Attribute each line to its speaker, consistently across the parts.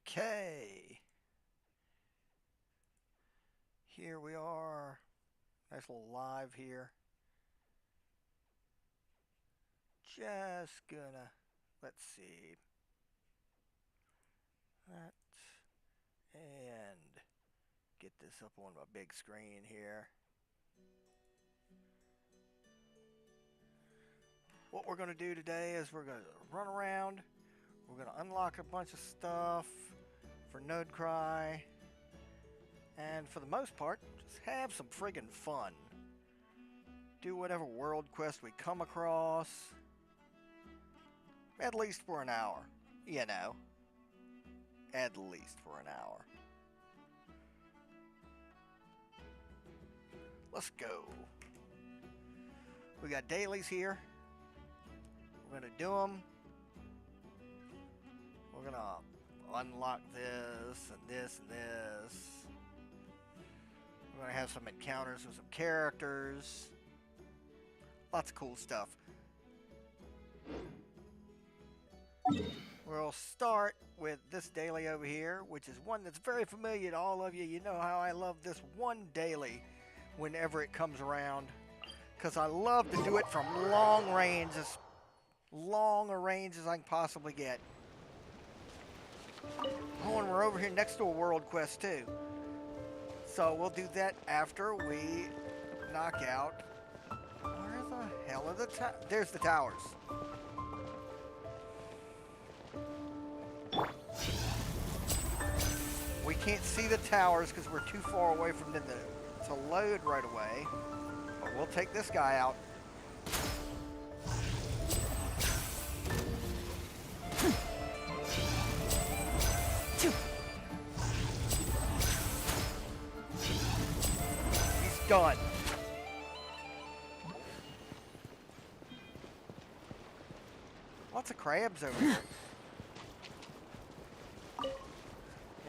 Speaker 1: Okay. Here we are. Nice little live here. Just gonna, let's see. That. And get this up on my big screen here. What we're gonna do today is we're gonna run around. We're gonna unlock a bunch of stuff for Nod-Krai. And for the most part, just have some friggin' fun. Do whatever world quest we come across. At least for an hour. You know. At least for an hour. Let's go. We got dailies here. We're gonna do them. We're gonna unlock this and this and this. We're gonna have some encounters with some characters. Lots of cool stuff. We'll start with this daily over here, which is one that's very familiar to all of you. You know how I love this one daily whenever it comes around, because I love to do it from long range, as long a range as I can possibly get. Oh, and we're over here next to a world quest too. So we'll do that after we knock out. Where the hell are the towers? There's the towers. We can't see the towers because we're too far away from them to load right away. But we'll take this guy out. He's done. Lots of crabs over here.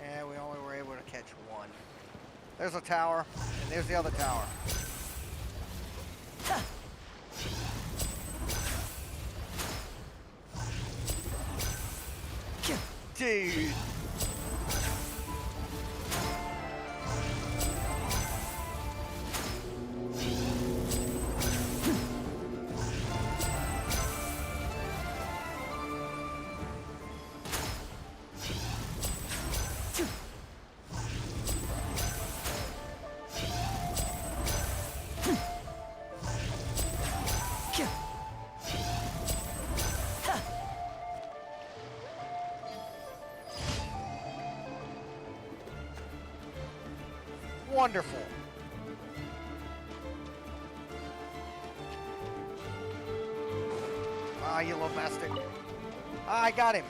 Speaker 1: Yeah, we only were able to catch one. There's a tower, and there's the other tower. Dude! Wonderful. Ah, you little bastard. Ah, I got him.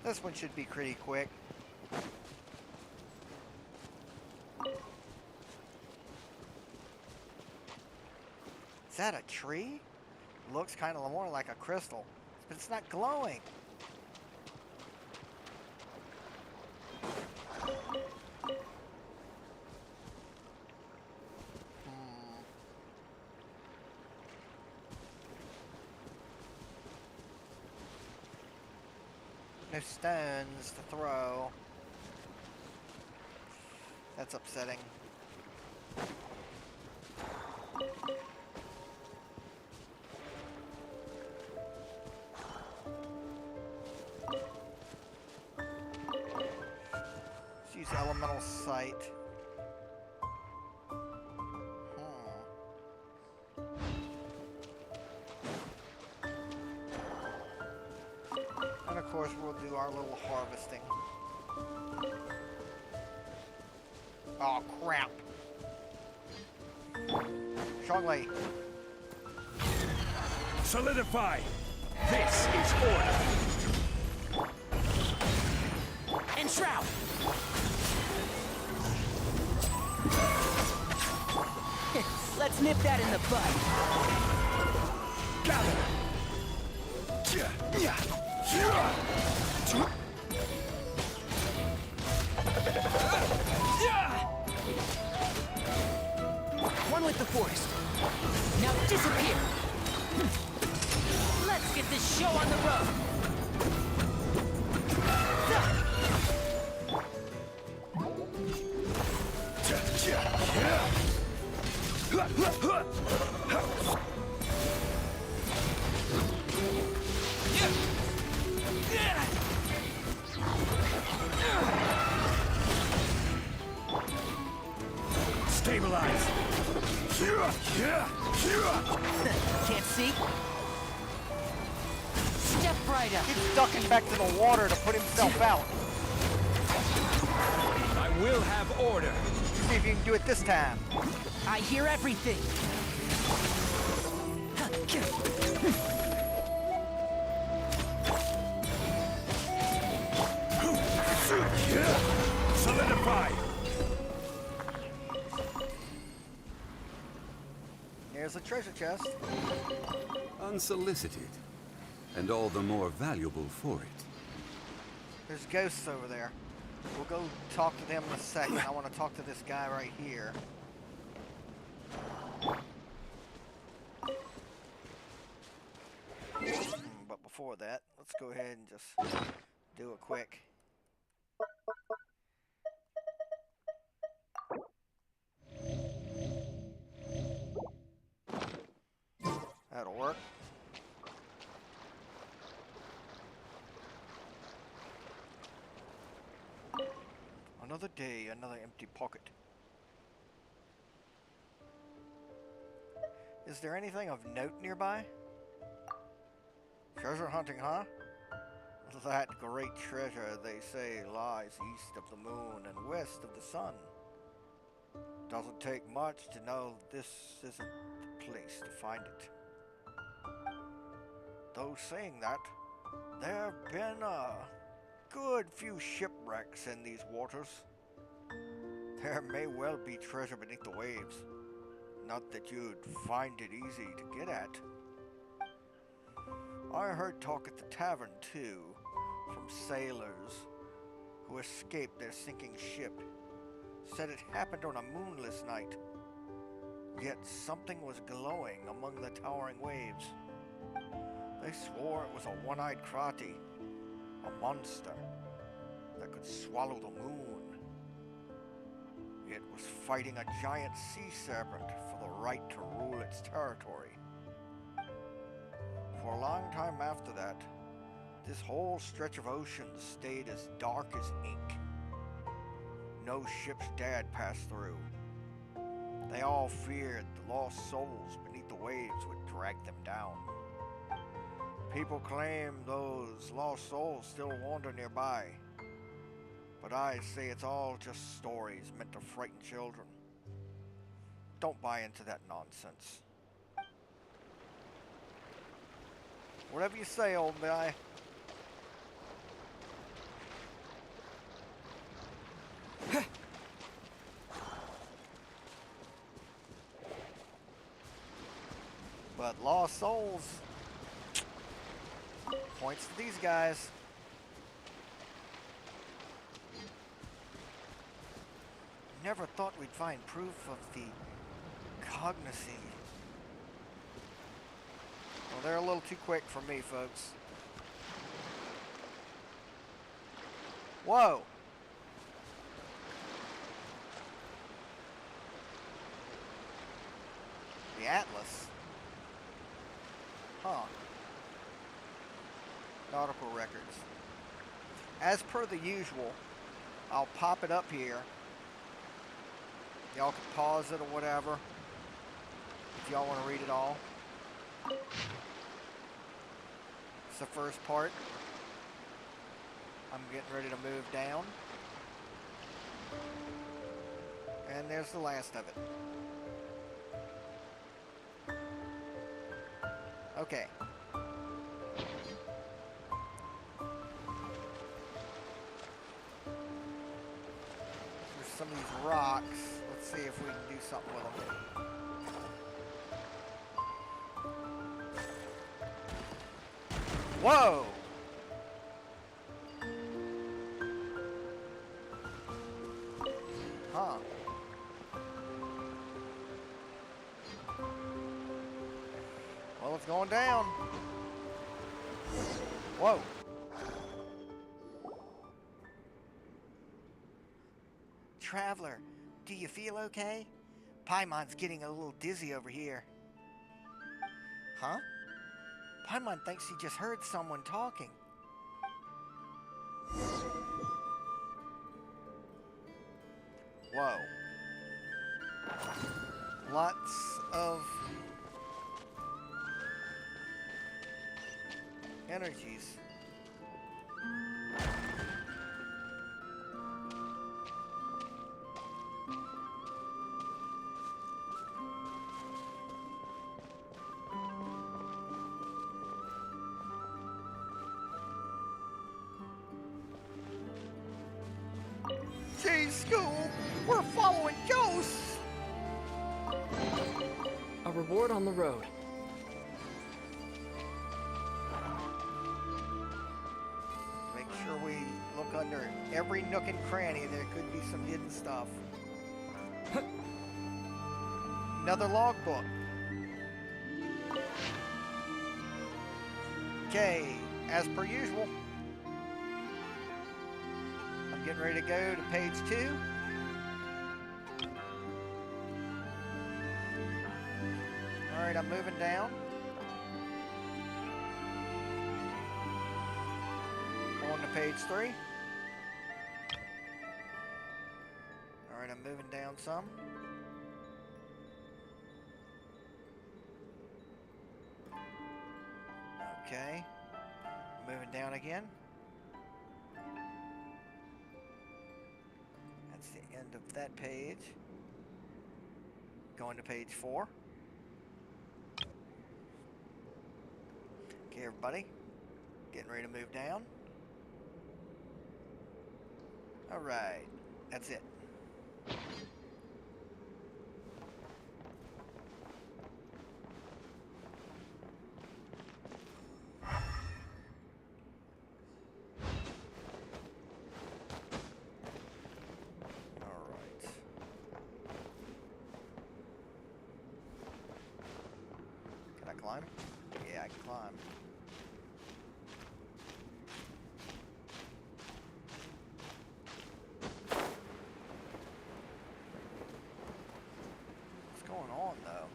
Speaker 1: This one should be pretty quick. Is that a tree? Looks kind of more like a crystal, but it's not glowing. No stones to throw. That's upsetting. Let's use elemental sight. And of course we'll do our little harvesting. Oh crap! Strongly.
Speaker 2: Solidify! This is order!
Speaker 3: Enshroud! Let's nip that in the bud.
Speaker 2: Gather!
Speaker 3: One with the forest. Now disappear! Let's get this show on the road.
Speaker 2: Stabilize.
Speaker 3: Can't see? Step right up.
Speaker 1: He's ducking back to the water to put himself out.
Speaker 2: I will have order.
Speaker 1: See if you can do it this time.
Speaker 3: I hear everything.
Speaker 2: Solidify.
Speaker 1: Here's a treasure chest.
Speaker 4: Unsolicited, and all the more valuable for it.
Speaker 1: There's ghosts over there. We'll go talk to them in a second. I want to talk to this guy right here. But before that, let's go ahead and just do a quick. That'll work. Another day, another empty pocket. Is there anything of note nearby? Treasure hunting, huh? That great treasure, they say, lies east of the moon and west of the sun. Doesn't take much to know this isn't the place to find it. Though saying that, there have been a good few shipwrecks in these waters. There may well be treasure beneath the waves. Not that you'd find it easy to get at. I heard talk at the tavern, too, from sailors who escaped their sinking ship. Said it happened on a moonless night. Yet something was glowing among the towering waves. They swore it was a one-eyed Krati, a monster that could swallow the moon. It was fighting a giant sea serpent for the right to rule its territory. For a long time after that, this whole stretch of ocean stayed as dark as ink. No ships dared pass through. They all feared the lost souls beneath the waves would drag them down. People claim those lost souls still wander nearby, but I say it's all just stories meant to frighten children. Don't buy into that nonsense. Whatever you say, old guy. But lost souls points to these guys. Never thought we'd find proof of the cognosy. Well, they're a little too quick for me, folks. Whoa! The Atlas? Huh. Nautical records. As per the usual, I'll pop it up here. Y'all can pause it or whatever if y'all want to read it all. It's the first part. I'm getting ready to move down. And there's the last of it. Okay. There's some of these rocks. Let's see if we can do something with them. Whoa! Huh. Well, it's going down. Whoa. Traveler, do you feel okay? Paimon's getting a little dizzy over here. Huh? Paimon thinks he just heard someone talking. Whoa. Lots of energies. Gee, school, we're following ghosts.
Speaker 5: A reward on the road.
Speaker 1: Make sure we look under every nook and cranny. There could be some hidden stuff. Another logbook. Okay, as per usual. I'm getting ready to go to page 2. Alright, I'm moving down. On to page 3. Alright, I'm moving down some. Okay. Moving down again. That's the end of that page. Going to page 4. Okay, everybody. Getting ready to move down. Alright. That's it. Climb? Yeah, I can climb. What's going on, though?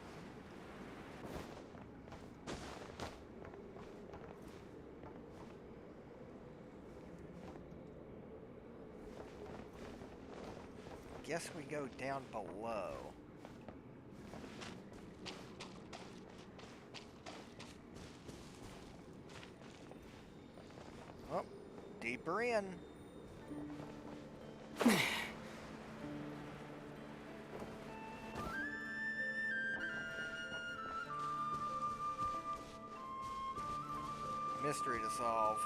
Speaker 1: Guess we go down below. Deeper in. Mystery to solve.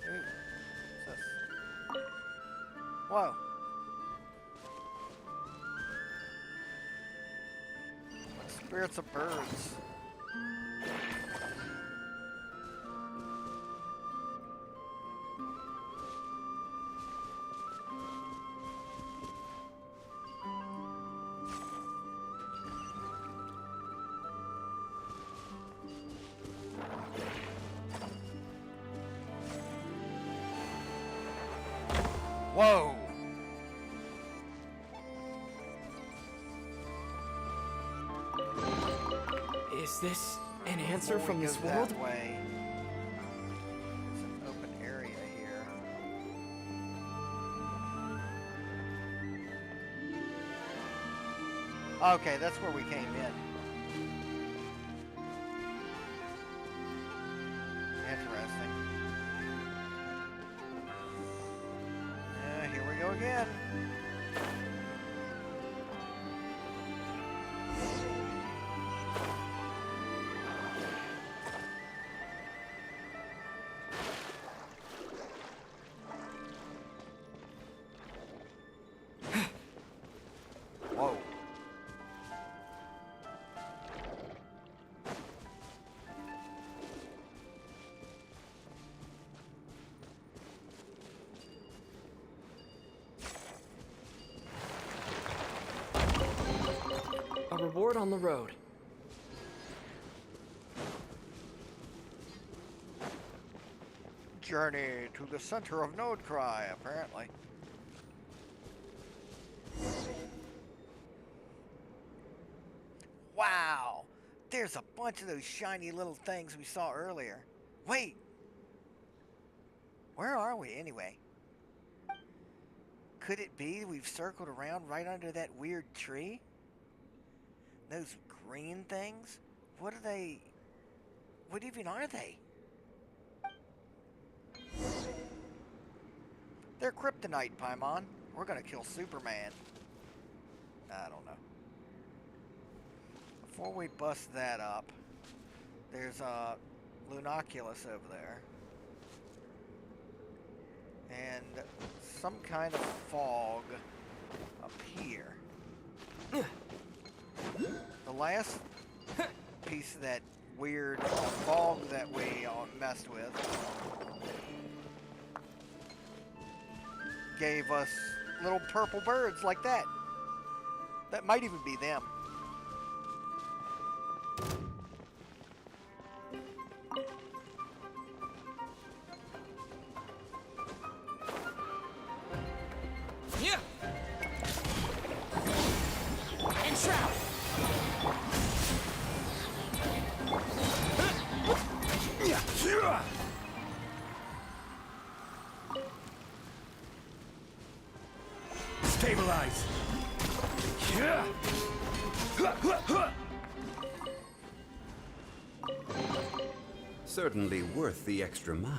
Speaker 1: Ooh. What's this? Whoa. Spirits of birds. Whoa!
Speaker 5: Is this an answer
Speaker 1: Before
Speaker 5: from
Speaker 1: we
Speaker 5: this
Speaker 1: go
Speaker 5: world?
Speaker 1: That way, it's an open area here. Okay, that's where we came in. Interesting. Here we go again. Whoa.
Speaker 5: A reward on the road.
Speaker 1: Journey to the center of Nod-Krai, apparently. Wow! There's a bunch of those shiny little things we saw earlier. Wait! Where are we anyway? Could it be we've circled around right under that weird tree? Those green things? What are they? What even are they? They're kryptonite, Paimon. We're gonna kill Superman. I don't know. Before we bust that up, there's a Lunoculus over there. And some kind of fog up here. The last piece of that weird fog that we messed with gave us little purple birds like that. That might even be them.
Speaker 3: Yeah. And shroud.
Speaker 2: Stabilize.
Speaker 4: Certainly worth the extra mile.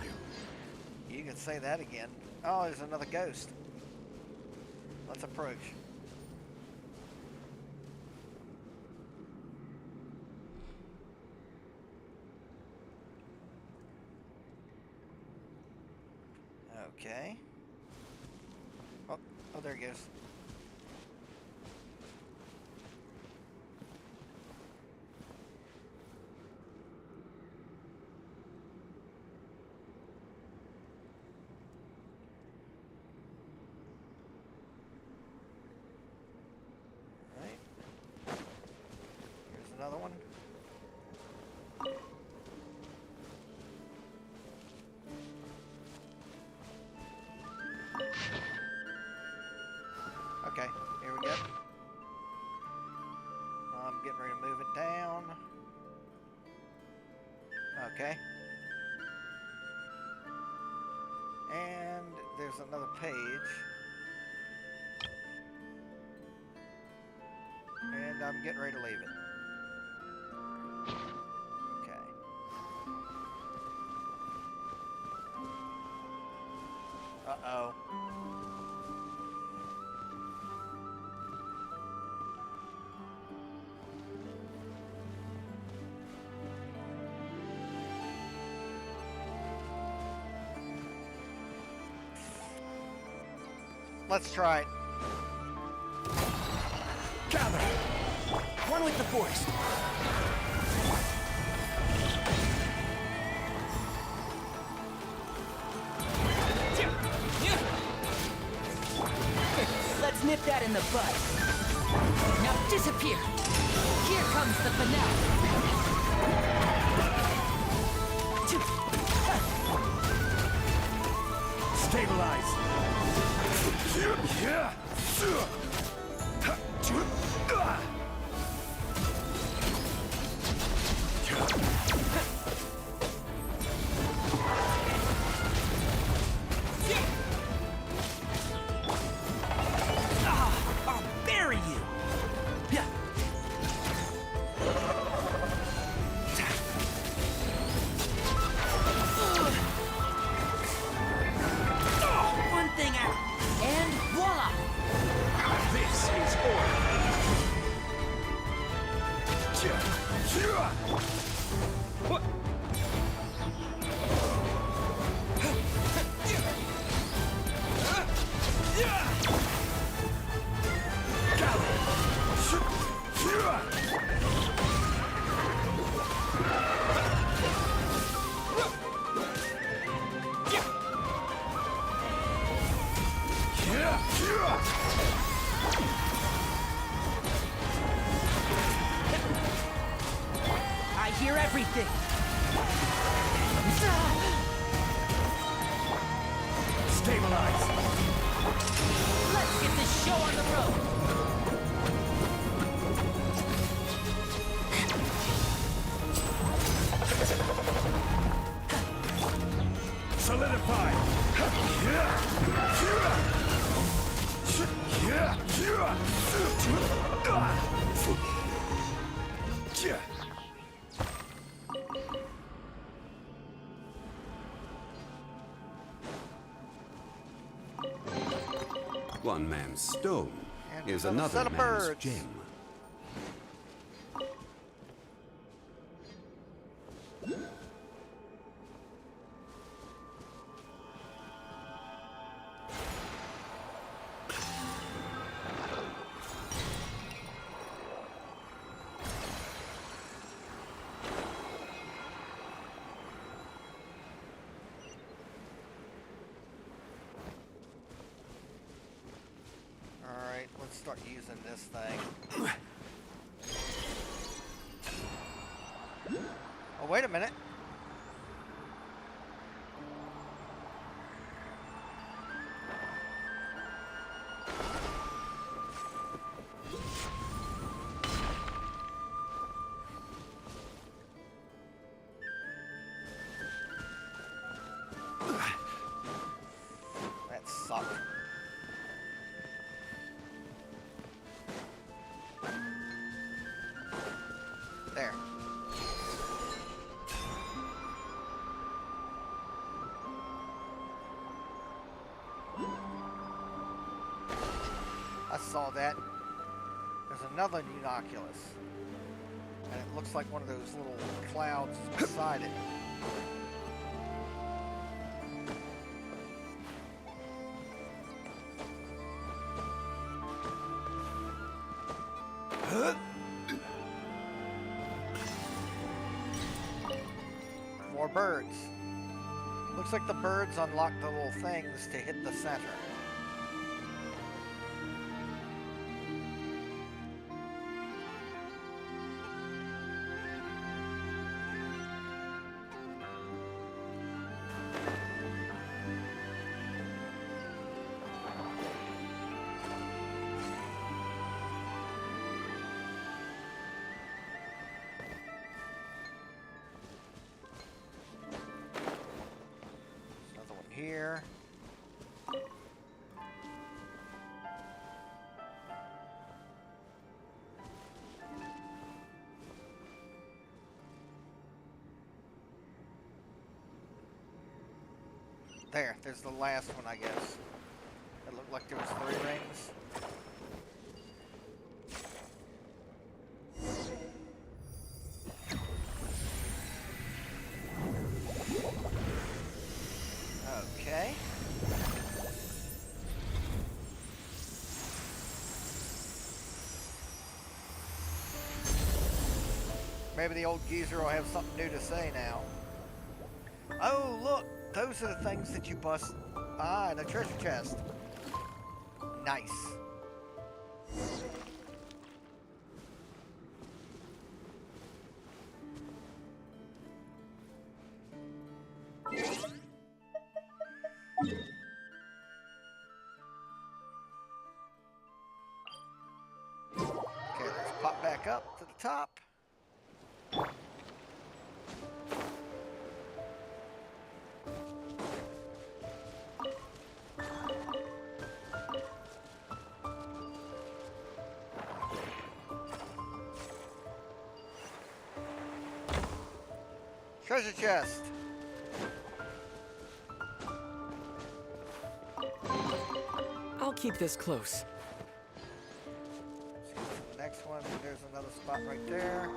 Speaker 1: You can say that again. Oh, there's another ghost. Let's approach. Okay. Oh, there he goes. Another one. Okay, here we go. I'm getting ready to move it down. Okay. And there's another page. And I'm getting ready to leave it. Uh-oh. Let's try it.
Speaker 3: Gather. One with the forest. Let's nip that in the bud. Now disappear. Here comes the
Speaker 2: Stabilize.
Speaker 3: I'll bury you. One thing out, and voila!
Speaker 2: This is order. What?
Speaker 3: I hear everything.
Speaker 2: Stabilize.
Speaker 3: Let's get this show on the road.
Speaker 2: Solidify.
Speaker 4: One man's stone
Speaker 1: And
Speaker 4: is
Speaker 1: another set
Speaker 4: another
Speaker 1: of
Speaker 4: man's
Speaker 1: birds.
Speaker 4: gem.
Speaker 1: Alright, let's start using this thing. Oh, wait a minute. That sucked. There. I saw that. There's another Nod-Krai. And it looks like one of those little clouds beside it. More birds. Looks like the birds unlock the little things to hit the center. Another one here. There's the last one, I guess. It looked like there was 3 rings. Okay. Maybe the old geezer will have something new to say now. Oh, look! Those are the things that you bust. Ah, in a treasure chest. Nice. Okay, let's pop back up to the top. Treasure chest.
Speaker 5: I'll keep this close.
Speaker 1: Let's go to the next one. There's another spot right there.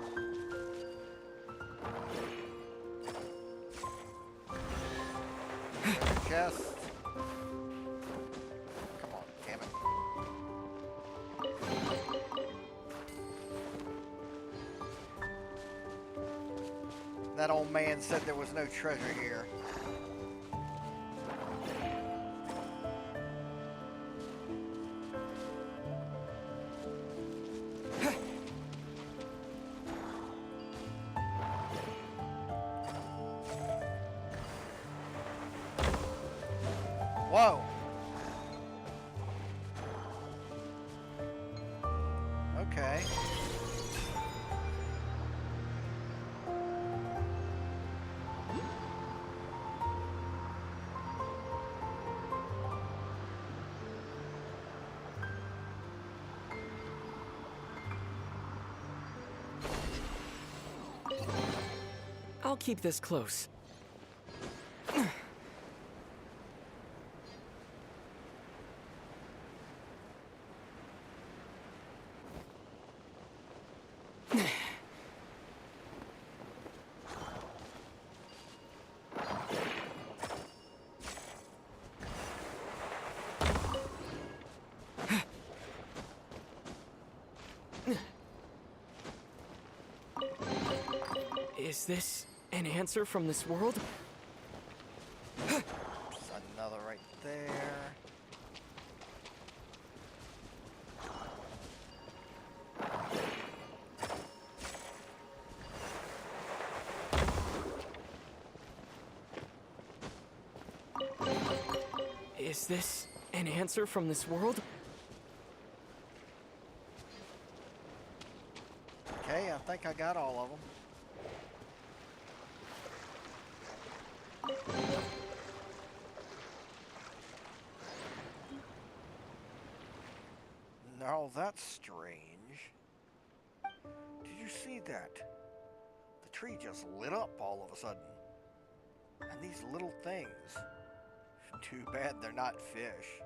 Speaker 1: Treasure chest. Come on, damn it. That old man said there was no treasure here. Whoa. Okay.
Speaker 5: I'll keep this close. Is this an answer from this world?
Speaker 1: There's another right there.
Speaker 5: Is this an answer from this world?
Speaker 1: Okay, I think I got all of them. Now that's strange. Did you see that? The tree just lit up all of a sudden. And these little things. Too bad they're not fish.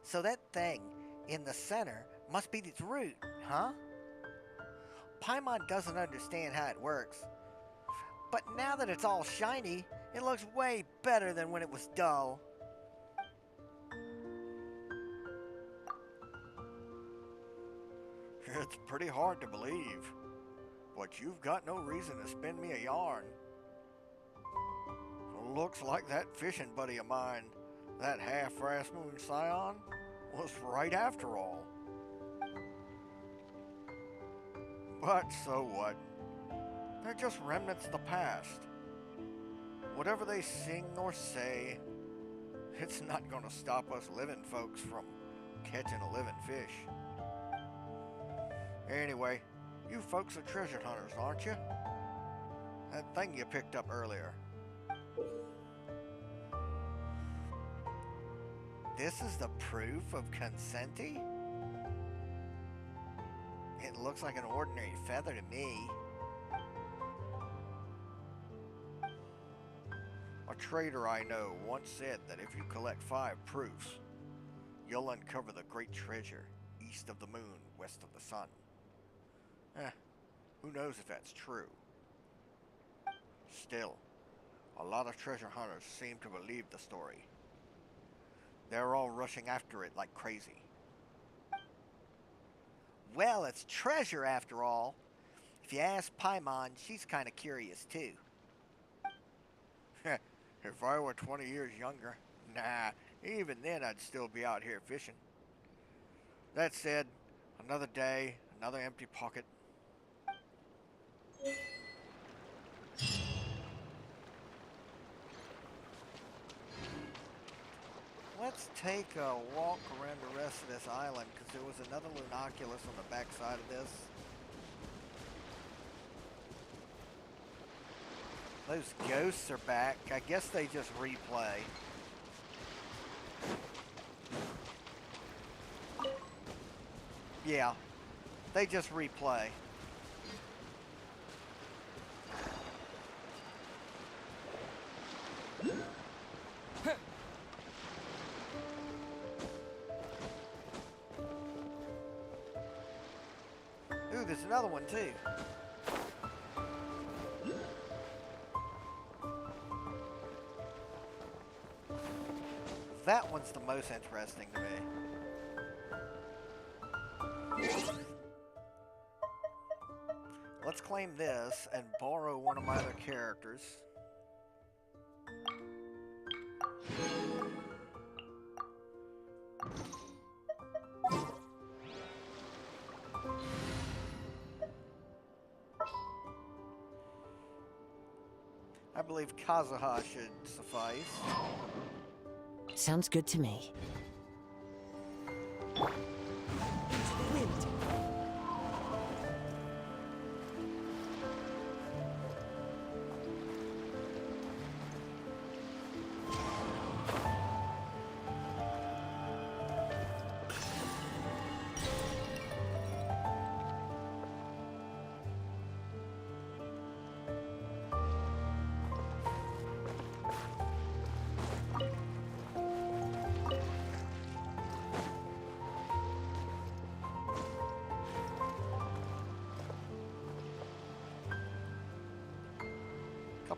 Speaker 1: So that thing in the center must be its root, huh? Paimon doesn't understand how it works. But now that it's all shiny, it looks way better than when it was dull. It's pretty hard to believe, but you've got no reason to spin me a yarn. Looks like that fishing buddy of mine, that half-assed moon scion, was right after all. But so what? They're just remnants of the past. Whatever they sing or say, it's not gonna stop us living folks from catching a living fish. Anyway, you folks are treasure hunters, aren't you? That thing you picked up earlier. This is the proof of Consenti? It looks like an ordinary feather to me. A trader I know once said that if you collect 5 proofs, you'll uncover the great treasure east of the moon, west of the sun. Who knows if that's true? Still, a lot of treasure hunters seem to believe the story. They're all rushing after it like crazy. Well, it's treasure after all. If you ask Paimon, she's kind of curious too. If I were 20 years younger, nah, even then I'd still be out here fishing. That said, another day, another empty pocket. Let's take a walk around the rest of this island, because there was another Lunoculus on the backside of this. Those ghosts are back. I guess they just replay. Yeah, they just replay. Ooh, there's another one too. That one's the most interesting to me. Let's claim this and borrow one of my other characters. I believe Kazuha should suffice.
Speaker 3: Sounds good to me.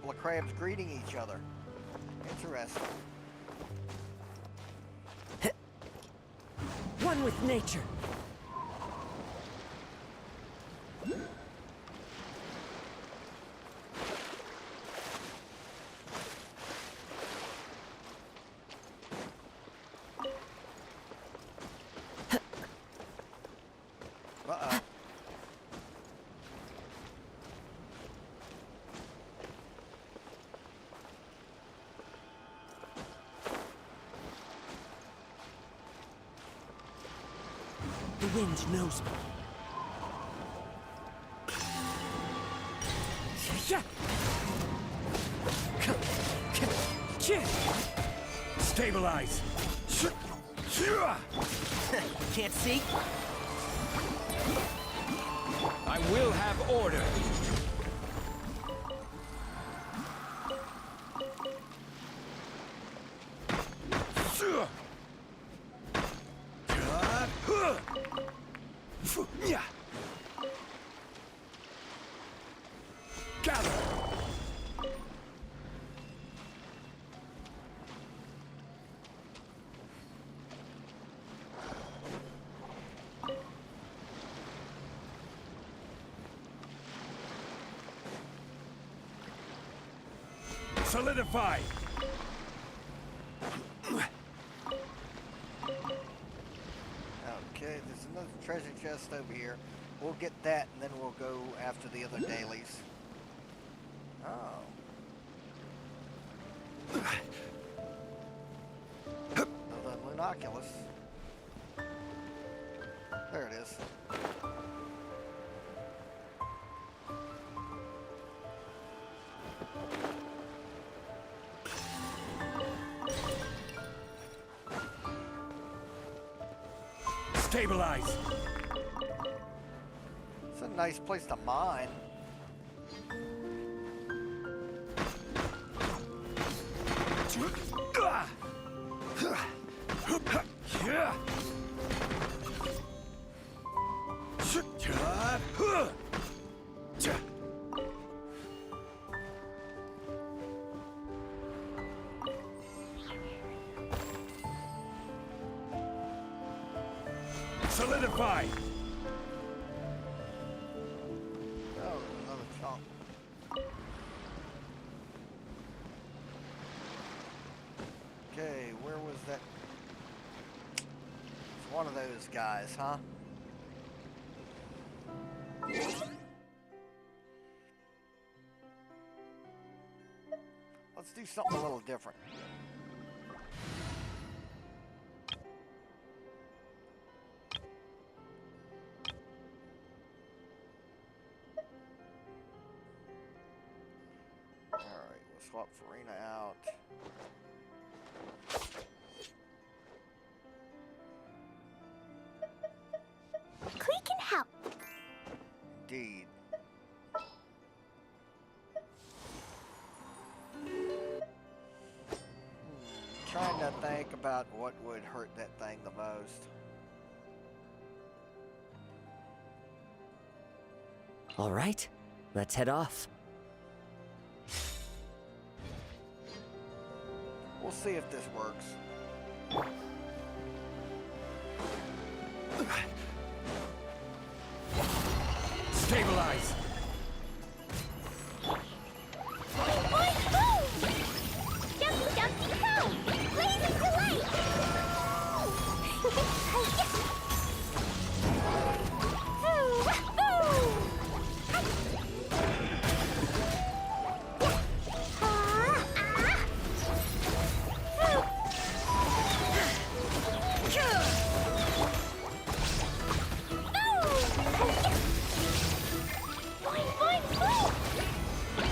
Speaker 1: couple of crabs greeting each other. Interesting.
Speaker 3: One with nature.
Speaker 1: Uh-oh.
Speaker 3: The wind knows me.
Speaker 2: Stabilize.
Speaker 3: Can't see?
Speaker 2: I will have order. Gather. Solidify.
Speaker 1: Okay, there's another treasure chest over here. We'll get that and then we'll go after the other dailies. Oh. Another Lunoculus. There it is.
Speaker 2: Stabilize.
Speaker 1: It's a nice place to mine.
Speaker 2: Solidify.
Speaker 1: Oh, another chunk. Okay, where was that? It's one of those guys, huh? Let's do something a little different. Alright, we'll swap Farina out.
Speaker 6: We can help.
Speaker 1: Indeed. Trying to think about what would hurt that thing the most.
Speaker 3: All right, let's head off.
Speaker 1: We'll see if this works.
Speaker 2: Stabilize.
Speaker 6: Jumpy, jumpy, go! Blazing delight!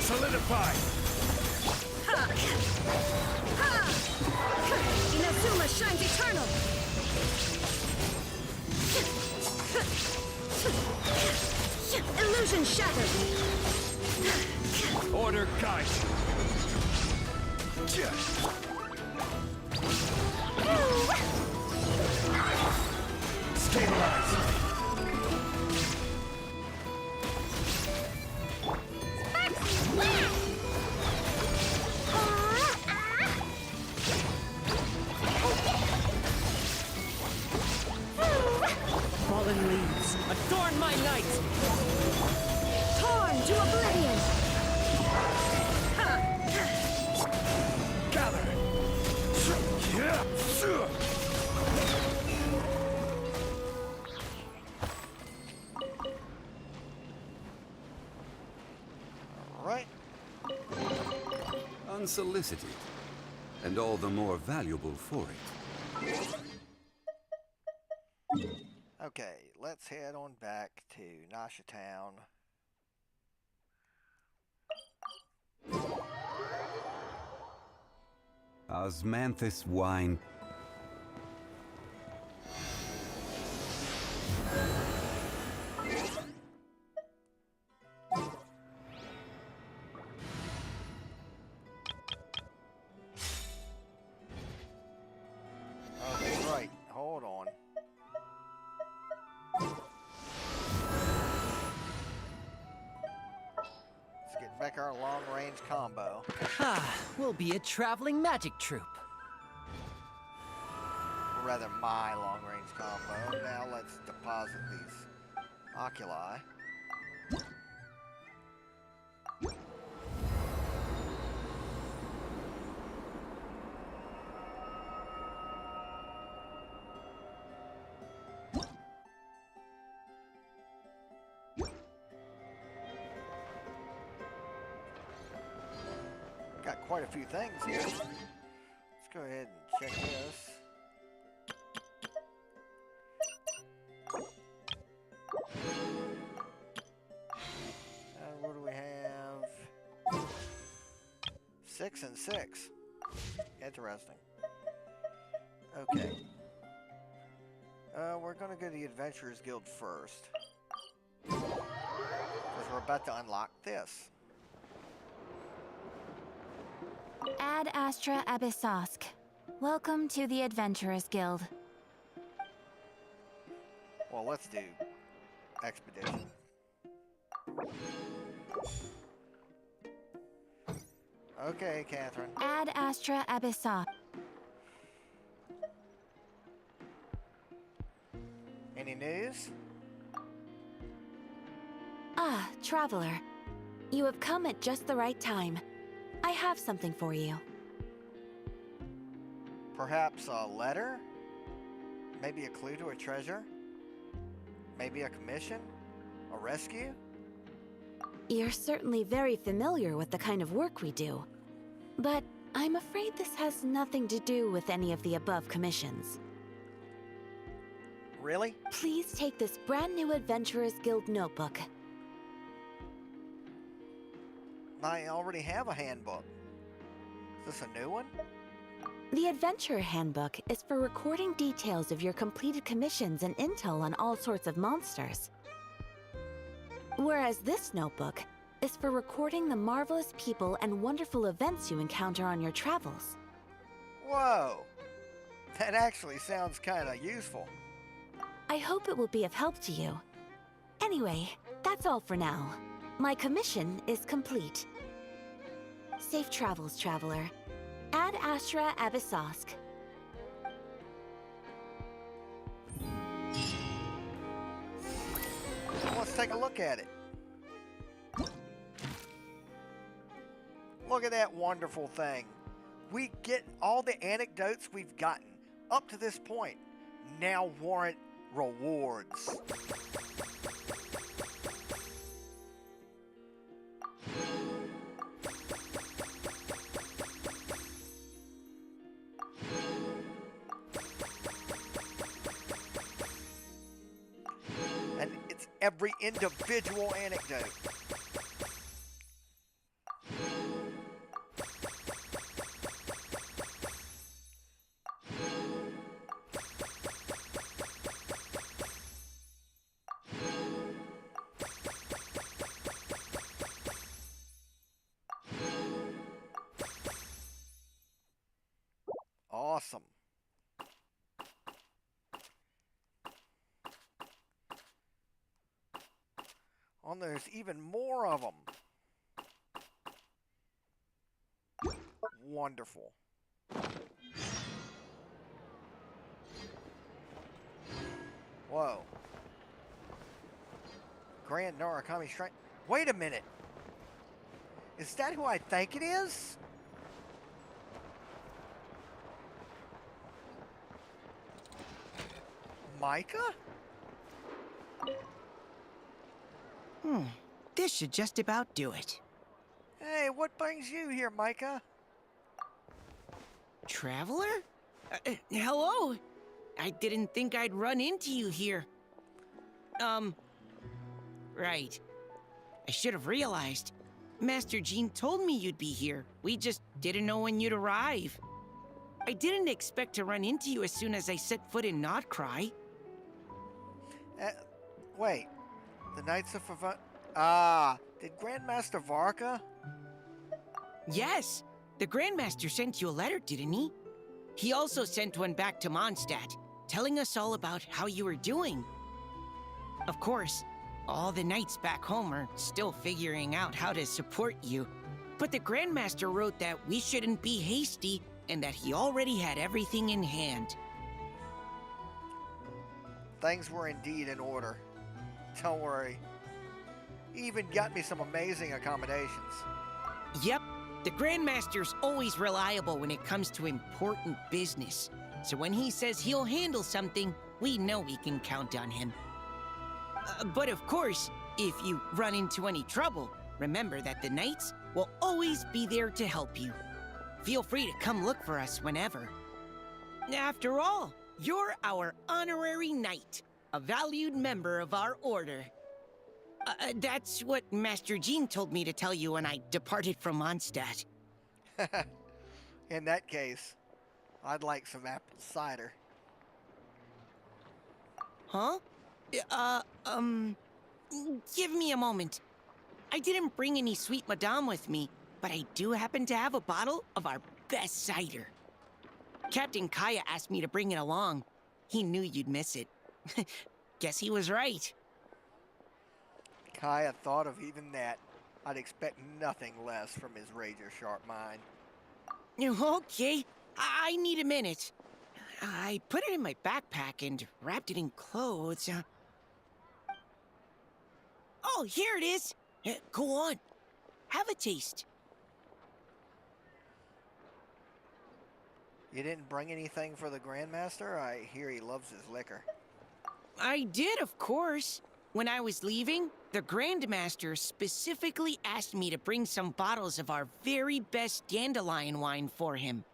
Speaker 2: Solidify.
Speaker 3: Inazuma shines eternal. Illusion shattered.
Speaker 2: Order guide. Stabilize.
Speaker 3: leaves.
Speaker 5: Adorn my night!
Speaker 6: Torn to oblivion.
Speaker 2: Gather!
Speaker 1: Alright.
Speaker 4: Unsolicited, and all the more valuable for it.
Speaker 1: Okay, let's head on back to Nasha Town.
Speaker 4: Osmanthus wine.
Speaker 1: Oh, that's right. Hold on. Let's get back our long-range combo.
Speaker 3: Ah, we'll be a traveling magic troupe.
Speaker 1: Or rather, my long-range combo. Now let's deposit these oculi. Got quite a few things here. Let's go ahead and check this. And what do we have? 6 and 6. Interesting. Okay. We're gonna go to the Adventurers Guild first. Because we're about to unlock this.
Speaker 6: Ad Astra Abyssosk. Welcome to the Adventurers Guild.
Speaker 1: Well, let's do Expedition. Okay, Catherine.
Speaker 6: Ad Astra Abyssosk.
Speaker 1: Any news?
Speaker 6: Ah, traveler. You have come at just the right time. I have something for you.
Speaker 1: Perhaps a letter? Maybe a clue to a treasure? Maybe a commission? A rescue?
Speaker 6: You're certainly very familiar with the kind of work we do. But I'm afraid this has nothing to do with any of the above commissions.
Speaker 1: Really?
Speaker 6: Please take this brand new Adventurers Guild notebook.
Speaker 1: I already have a handbook. Is this a new one?
Speaker 6: The Adventurer Handbook is for recording details of your completed commissions and intel on all sorts of monsters. Whereas this notebook is for recording the marvelous people and wonderful events you encounter on your travels.
Speaker 1: Whoa! That actually sounds kinda useful.
Speaker 6: I hope it will be of help to you. Anyway, that's all for now. My commission is complete. Safe travels, traveler. Ad Astra Abyssosk.
Speaker 1: So let's take a look at it. Look at that wonderful thing. We get all the anecdotes we've gotten up to this point now warrant rewards. And it's every individual anecdote. Awesome. Oh, there's even more of them. Wonderful. Whoa. Grand Norakami Shrine. Wait a minute. Is that who I think it is? Micah?
Speaker 7: This should just about do it.
Speaker 1: Hey, what brings you here, Micah?
Speaker 7: Traveler? Hello? I didn't think I'd run into you here. Right. I should have realized. Master Jean told me you'd be here. We just didn't know when you'd arrive. I didn't expect to run into you as soon as I set foot in Nod-Krai.
Speaker 1: Wait. The Knights of Favon... Ah, did Grandmaster Varka?
Speaker 7: Yes, the Grandmaster sent you a letter, didn't he? He also sent one back to Mondstadt, telling us all about how you were doing. Of course, all the knights back home are still figuring out how to support you. But the Grandmaster wrote that we shouldn't be hasty and that he already had everything in hand.
Speaker 1: Things were indeed in order. Don't worry. He even got me some amazing accommodations.
Speaker 7: Yep, the Grandmaster's always reliable when it comes to important business. So when he says he'll handle something, we know we can count on him. But of course, if you run into any trouble, remember that the Knights will always be there to help you. Feel free to come look for us whenever. After all, you're our honorary knight, a valued member of our order. That's what Master Jean told me to tell you when I departed from Mondstadt.
Speaker 1: In that case, I'd like some apple cider.
Speaker 7: Huh? Give me a moment. I didn't bring any sweet madame with me, but I do happen to have a bottle of our best cider. Captain Kaya asked me to bring it along. He knew you'd miss it. Guess he was right.
Speaker 1: Kaya thought of even that. I'd expect nothing less from his razor-sharp mind.
Speaker 7: Okay, I need a minute. I put it in my backpack and wrapped it in clothes. Oh, here it is. Go on. Have a taste.
Speaker 1: You didn't bring anything for the Grandmaster? I hear he loves his liquor.
Speaker 7: I did, of course. When I was leaving, the Grandmaster specifically asked me to bring some bottles of our very best dandelion wine for him.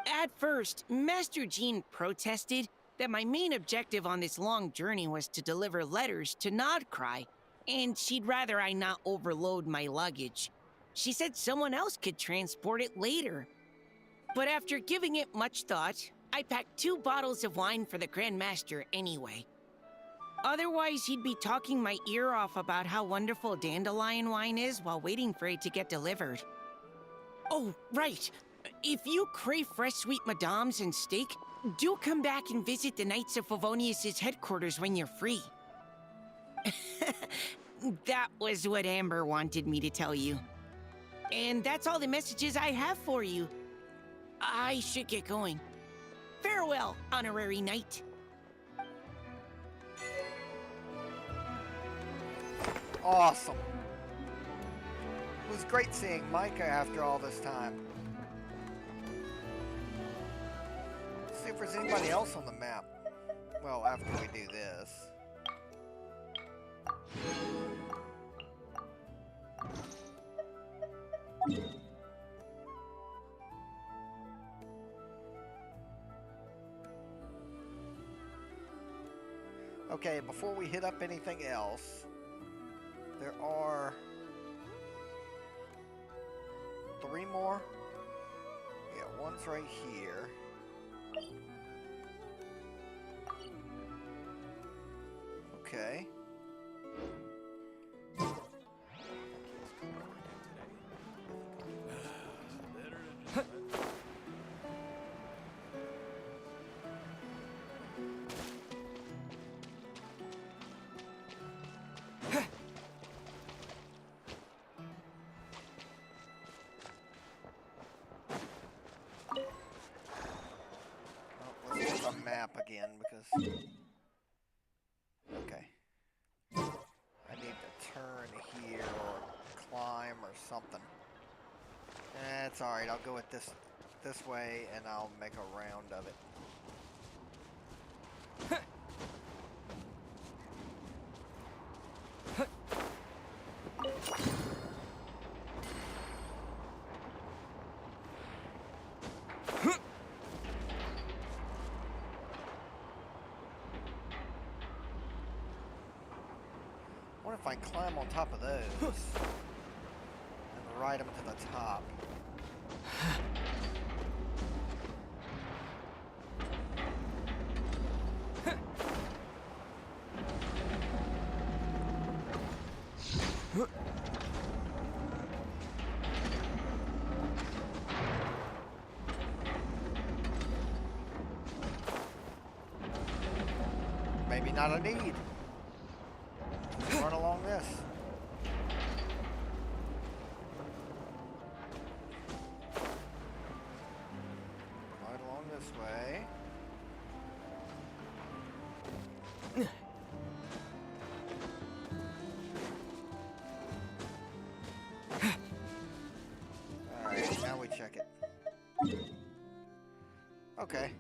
Speaker 7: At first, Master Jean protested that my main objective on this long journey was to deliver letters to Nod-Krai, and she'd rather I not overload my luggage. She said someone else could transport it later. But after giving it much thought, I packed 2 bottles of wine for the Grandmaster anyway. Otherwise, he'd be talking my ear off about how wonderful dandelion wine is while waiting for it to get delivered. Oh, right. If you crave fresh sweet madames and steak, do come back and visit the Knights of Favonius' headquarters when you're free. That was what Amber wanted me to tell you. And that's all the messages I have for you. I should get going. Farewell, honorary knight.
Speaker 1: Awesome. It was great seeing Micah after all this time. Let's see if there's anybody else on the map. Well, after we do this. Okay, before we hit up anything else, there are 3 more. Yeah, one's right here. Okay. Let's do the map again because... Okay. I need to something. It's alright, I'll go with this way and I'll make a round of it. What if I climb on top of those and ride them to the top? Maybe not a need. Just run along this. Right along this way. Alright, now we check it. Okay.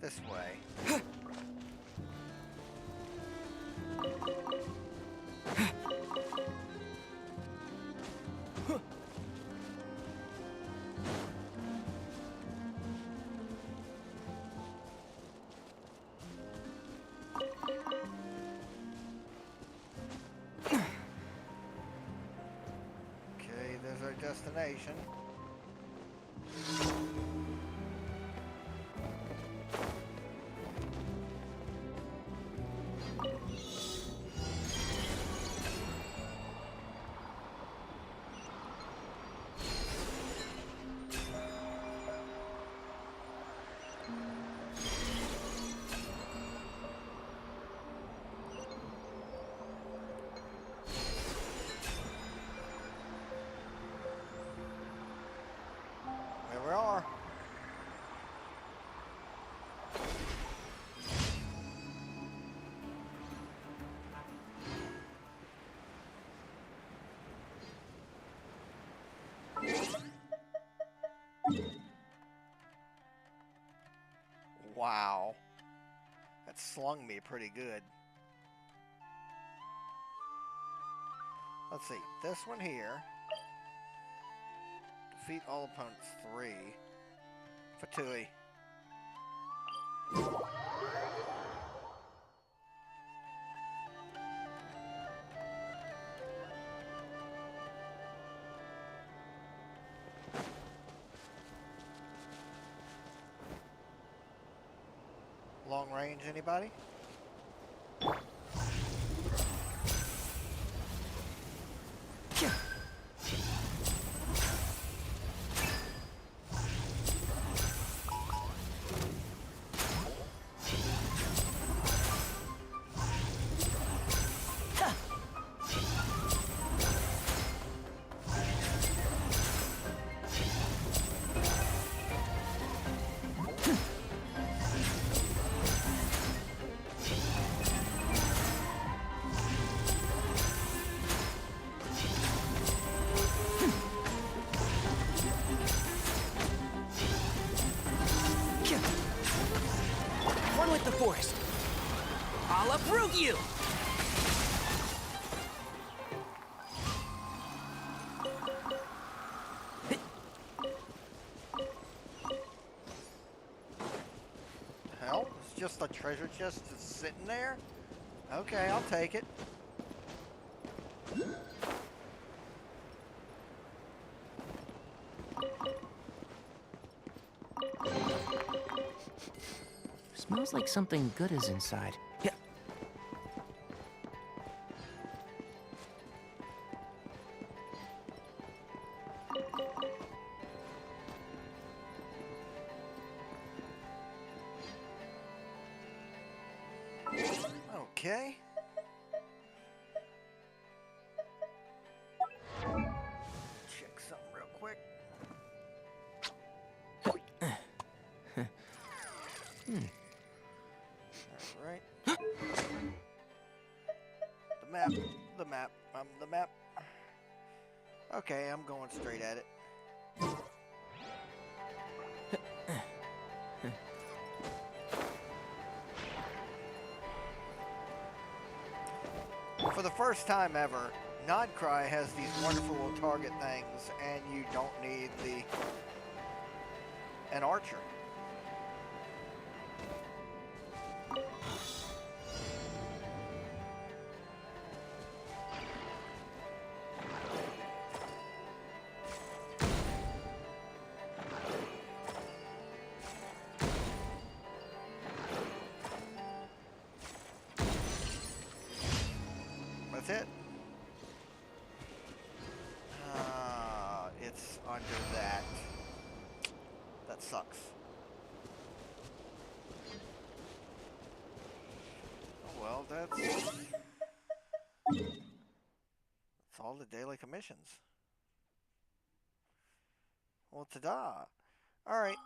Speaker 1: This way. Okay, there's our destination. There we are. Wow. That slung me pretty good. Let's see. This one here. Defeat all opponents 3. Fatui. Long range, anybody?
Speaker 7: One with the forest. I'll uproot you!
Speaker 1: Hell, it's just a treasure chest just sitting there? Okay, I'll take it.
Speaker 7: Smells like something good is inside. Yeah.
Speaker 1: Okay. Check something real quick. Alright. The map. The map. Okay, I'm going straight at it. For the first time ever, Nod-Krai has these wonderful little target things, and you don't need an archer. That's it. It's under that. That sucks. Oh well, that's all the daily commissions. Well, ta-da! Alright.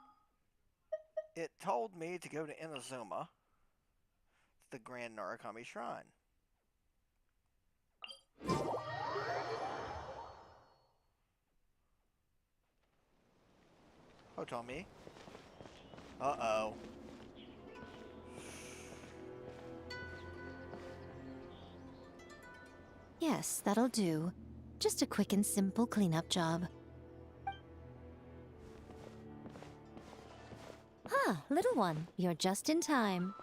Speaker 1: It told me to go to Inazuma, the Grand Narukami Shrine. Oh, Tommy. Uh-oh.
Speaker 8: Yes, that'll do. Just a quick and simple cleanup job. Ah, little one, you're just in time.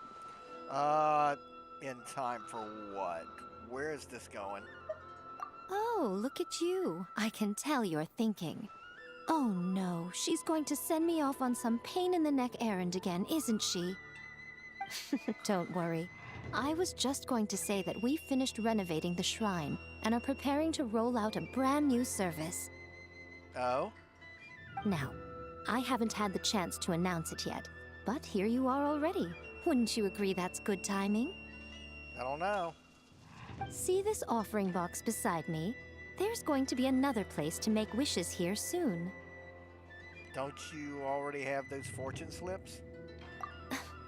Speaker 1: In time for what? Where is this going?
Speaker 8: Oh, look at you. I can tell you're thinking. Oh no, she's going to send me off on some pain-in-the-neck errand again, isn't she? Don't worry. I was just going to say that we finished renovating the shrine and are preparing to roll out a brand new service.
Speaker 1: Oh?
Speaker 8: Now, I haven't had the chance to announce it yet, but here you are already. Wouldn't you agree that's good timing?
Speaker 1: I don't know.
Speaker 8: See this offering box beside me? There's going to be another place to make wishes here soon.
Speaker 1: Don't you already have those fortune slips?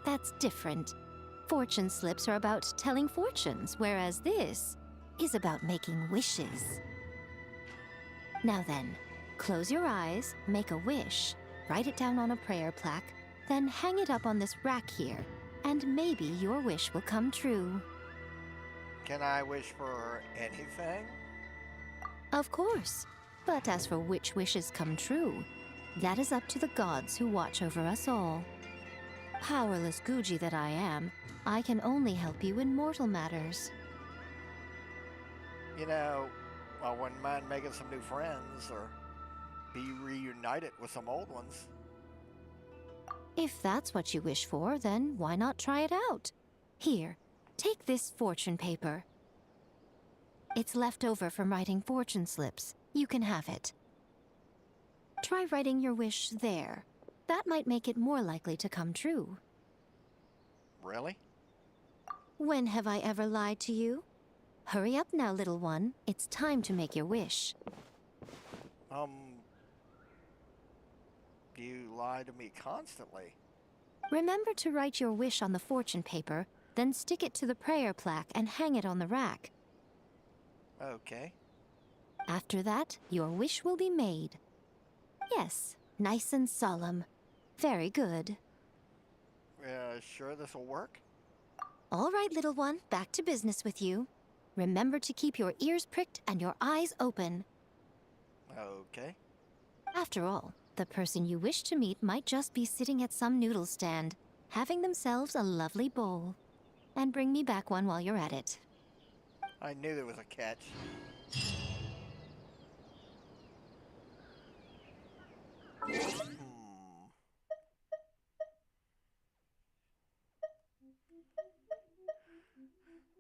Speaker 8: That's different. Fortune slips are about telling fortunes, whereas this is about making wishes. Now then, close your eyes, make a wish, write it down on a prayer plaque, then hang it up on this rack here, and maybe your wish will come true.
Speaker 1: Can I wish for anything?
Speaker 8: Of course. But as for which wishes come true, that is up to the gods who watch over us all. Powerless Guji that I am, I can only help you in mortal matters.
Speaker 1: You know, I wouldn't mind making some new friends or be reunited with some old ones.
Speaker 8: If that's what you wish for, then why not try it out? Here, take this fortune paper. It's left over from writing fortune slips. You can have it. Try writing your wish there. That might make it more likely to come true.
Speaker 1: Really?
Speaker 8: When have I ever lied to you? Hurry up now, little one. It's time to make your wish.
Speaker 1: You lie to me constantly.
Speaker 8: Remember to write your wish on the fortune paper, then stick it to the prayer plaque and hang it on the rack.
Speaker 1: Okay.
Speaker 8: After that, your wish will be made. Yes, nice and solemn. Very good.
Speaker 1: Sure this will work?
Speaker 8: All right, little one, back to business with you. Remember to keep your ears pricked and your eyes open.
Speaker 1: Okay.
Speaker 8: After all, the person you wish to meet might just be sitting at some noodle stand, having themselves a lovely bowl. And bring me back one while you're at it.
Speaker 1: I knew there was a catch.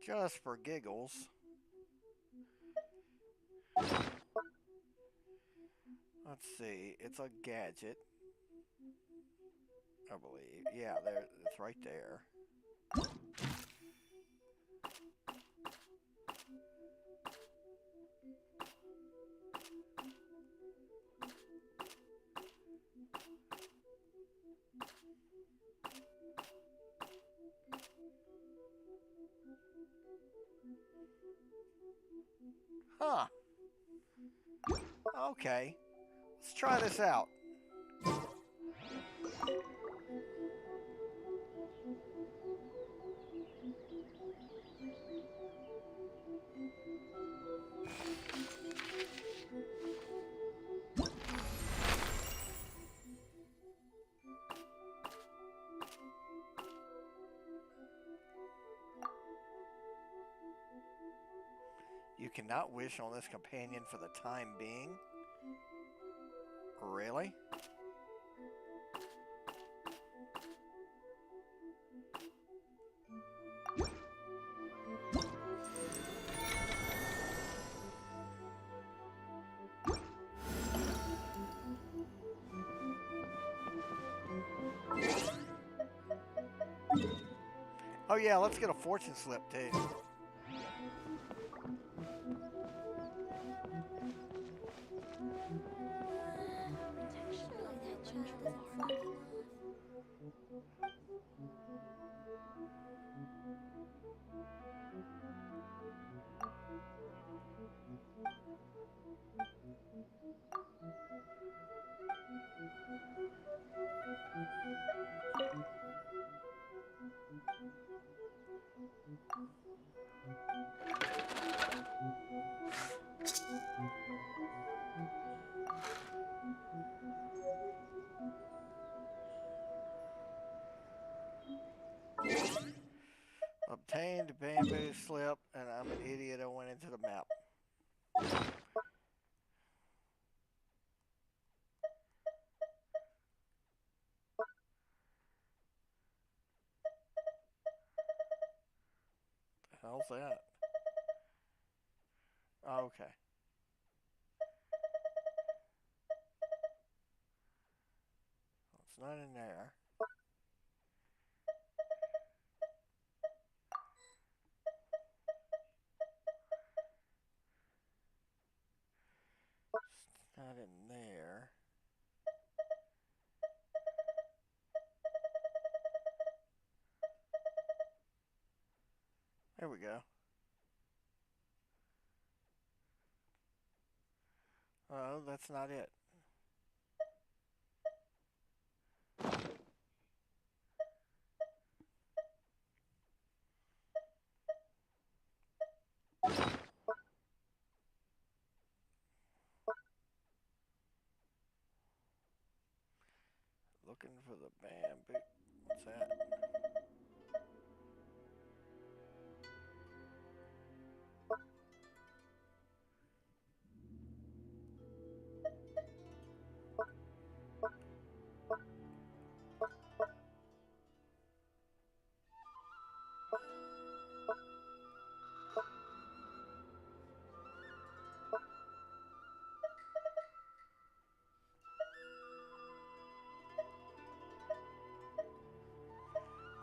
Speaker 1: Just for giggles. Let's see, it's a gadget. I believe. Yeah, there, it's right there. Huh. Okay, let's try this out. You cannot wish on this companion for the time being. Really? Oh yeah, let's get a fortune slip too. Obtained bamboo slip, and I'm an idiot. I went into the map. The hell's that? Okay. It's not in there. It's not in there. There we go. Oh, that's not it. Looking for the bamboo. What's that?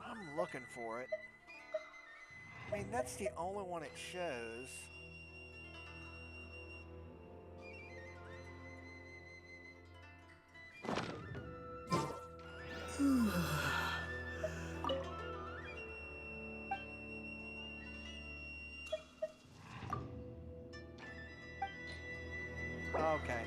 Speaker 1: I'm looking for it. I mean, that's the only one it shows. Okay.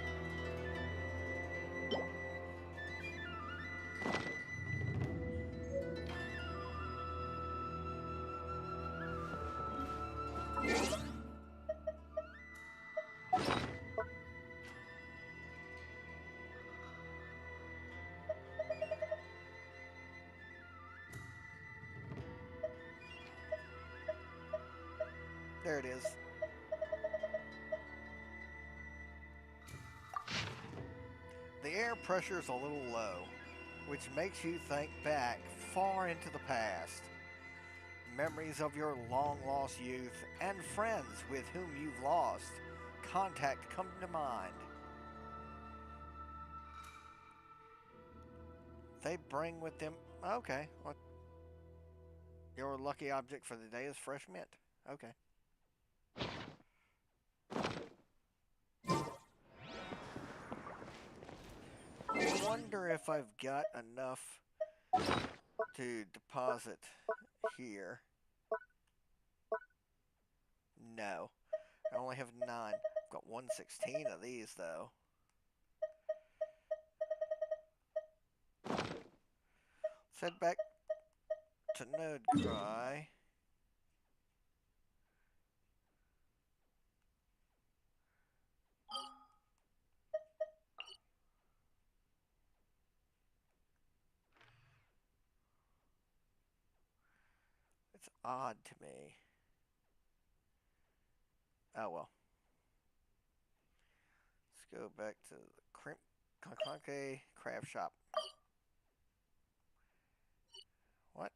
Speaker 1: There it is. The air pressure is a little low, which makes you think back far into the past. Memories of your long-lost youth and friends with whom you've lost contact come to mind. They bring with them... Okay. Well, your lucky object for the day is fresh mint. Okay. I wonder if I've got enough to deposit here. No. I only have 9. I've got 116 of these, though. head back to Nod-Krai. It's odd to me. Oh well. Let's go back to the Conclave craft shop. What?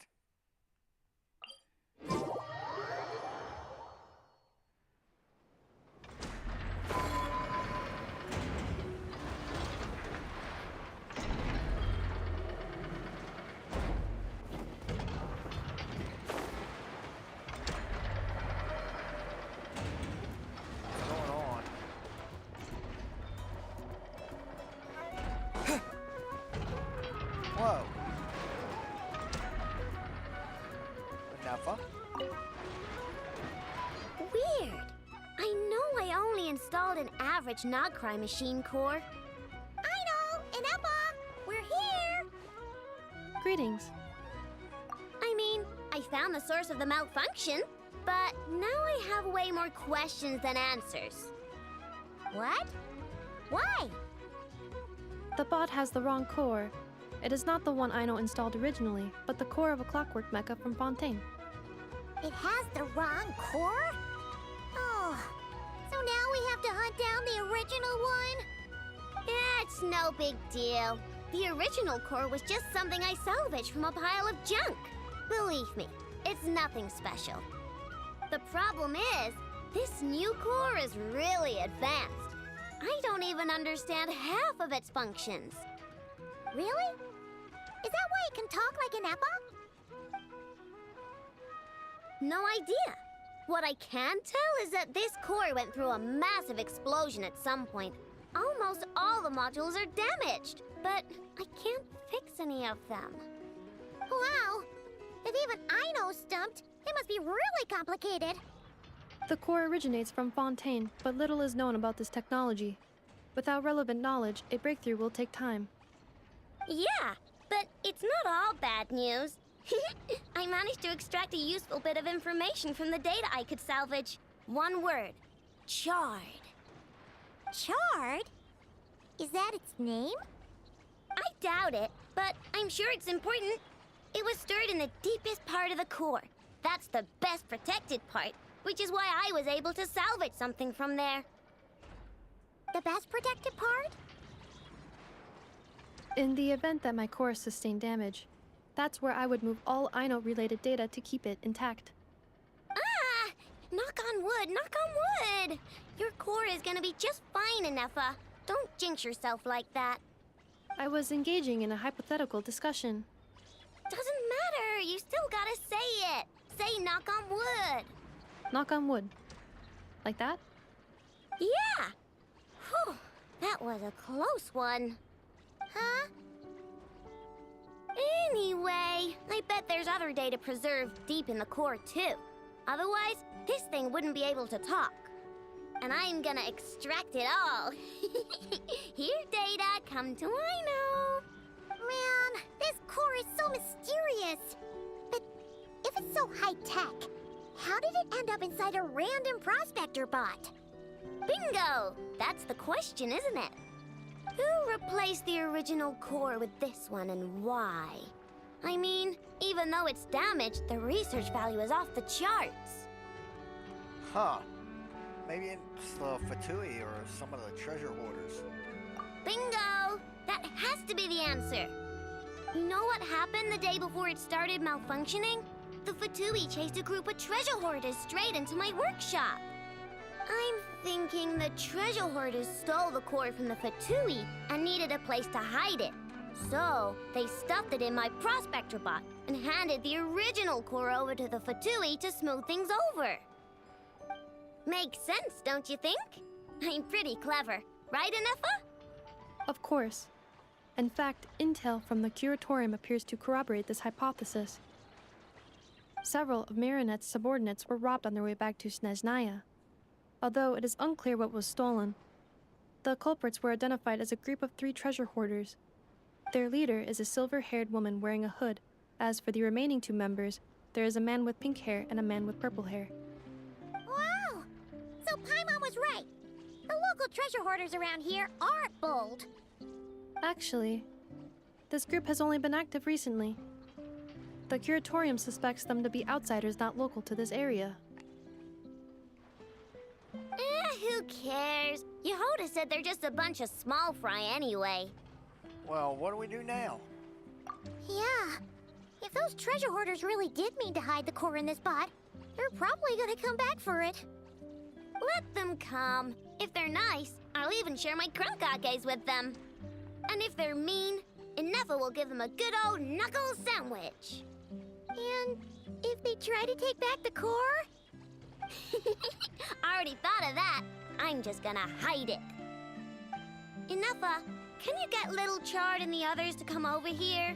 Speaker 1: Whoa. Enough.
Speaker 9: Weird. I know I only installed an average Nod-Krai machine core. I know! Inepa! We're here!
Speaker 10: Greetings.
Speaker 9: I mean, I found the source of the malfunction, but now I have way more questions than answers. What? Why?
Speaker 10: The bot has the wrong core. It is not the one Aino installed originally, but the core of a clockwork mecha from Fontaine.
Speaker 9: It has the wrong core? Oh, so now we have to hunt down the original one? It's no big deal. The original core was just something I salvaged from a pile of junk. Believe me, it's nothing special. The problem is, this new core is really advanced. I don't even understand half of its functions. Really? Is that why it can talk like an Inepa? No idea. What I can tell is that this core went through a massive explosion at some point. Almost all the modules are damaged, but I can't fix any of them. Wow! If even Aino's stumped, it must be really complicated.
Speaker 10: The core originates from Fontaine, but little is known about this technology. Without relevant knowledge, a breakthrough will take time.
Speaker 9: Yeah, but it's not all bad news. I managed to extract a useful bit of information from the data I could salvage. One word. Charred.
Speaker 11: Charred? Is that its name?
Speaker 9: I doubt it, but I'm sure it's important. It was stored in the deepest part of the core. That's the best protected part, which is why I was able to salvage something from there.
Speaker 11: The best protected part?
Speaker 10: In the event that my core sustained damage, that's where I would move all Aino-related data to keep it intact.
Speaker 9: Ah! Knock on wood, knock on wood! Your core is gonna be just fine, Inepa. Don't jinx yourself like that.
Speaker 10: I was engaging in a hypothetical discussion.
Speaker 9: Doesn't matter, you still gotta say it. Say knock on wood.
Speaker 10: Knock on wood. Like that?
Speaker 9: Yeah! Whew, that was a close one. Huh? Anyway, I bet there's other data preserved deep in the core, too. Otherwise, this thing wouldn't be able to talk. And I'm gonna extract it all. Here, data, come to Aino.
Speaker 11: Man, this core is so mysterious. But if it's so high-tech, how did it end up inside a random prospector bot?
Speaker 9: Bingo! That's the question, isn't it? Who replaced the original core with this one and why? I mean, even though it's damaged, the research value is off the charts.
Speaker 1: Huh. Maybe it's the Fatui or some of the treasure hoarders.
Speaker 9: Bingo! That has to be the answer. You know what happened the day before it started malfunctioning? The Fatui chased a group of treasure hoarders straight into my workshop. I'm thinking the treasure hoarders stole the core from the Fatui and needed a place to hide it. So, they stuffed it in my prospector bot and handed the original core over to the Fatui to smooth things over. Makes sense, don't you think? I'm pretty clever, right, Inepa?
Speaker 10: Of course. In fact, intel from the Curatorium appears to corroborate this hypothesis. Several of Marinette's subordinates were robbed on their way back to Snezhnaya. Although it is unclear what was stolen, the culprits were identified as a group of 3 treasure hoarders. Their leader is a silver-haired woman wearing a hood As for the remaining 2 members, there is a man with pink hair and a man with purple hair.
Speaker 11: Wow! So Paimon was right. The local treasure hoarders around here aren't bold.
Speaker 10: Actually, this group has only been active recently. The Curatorium suspects them to be outsiders not local to this area.
Speaker 9: Who cares? Yehoda said they're just a bunch of small fry anyway.
Speaker 1: Well, what do we do now?
Speaker 11: Yeah. If those treasure hoarders really did mean to hide the core in this spot, they're probably gonna come back for it.
Speaker 9: Let them come. If they're nice, I'll even share my crunkakes with them. And if they're mean, Inefa will give them a good old knuckle sandwich.
Speaker 11: And if they try to take back the core?
Speaker 9: I already thought of that. I'm just gonna hide it. Inefa, can you get Little Chard and the others to come over here?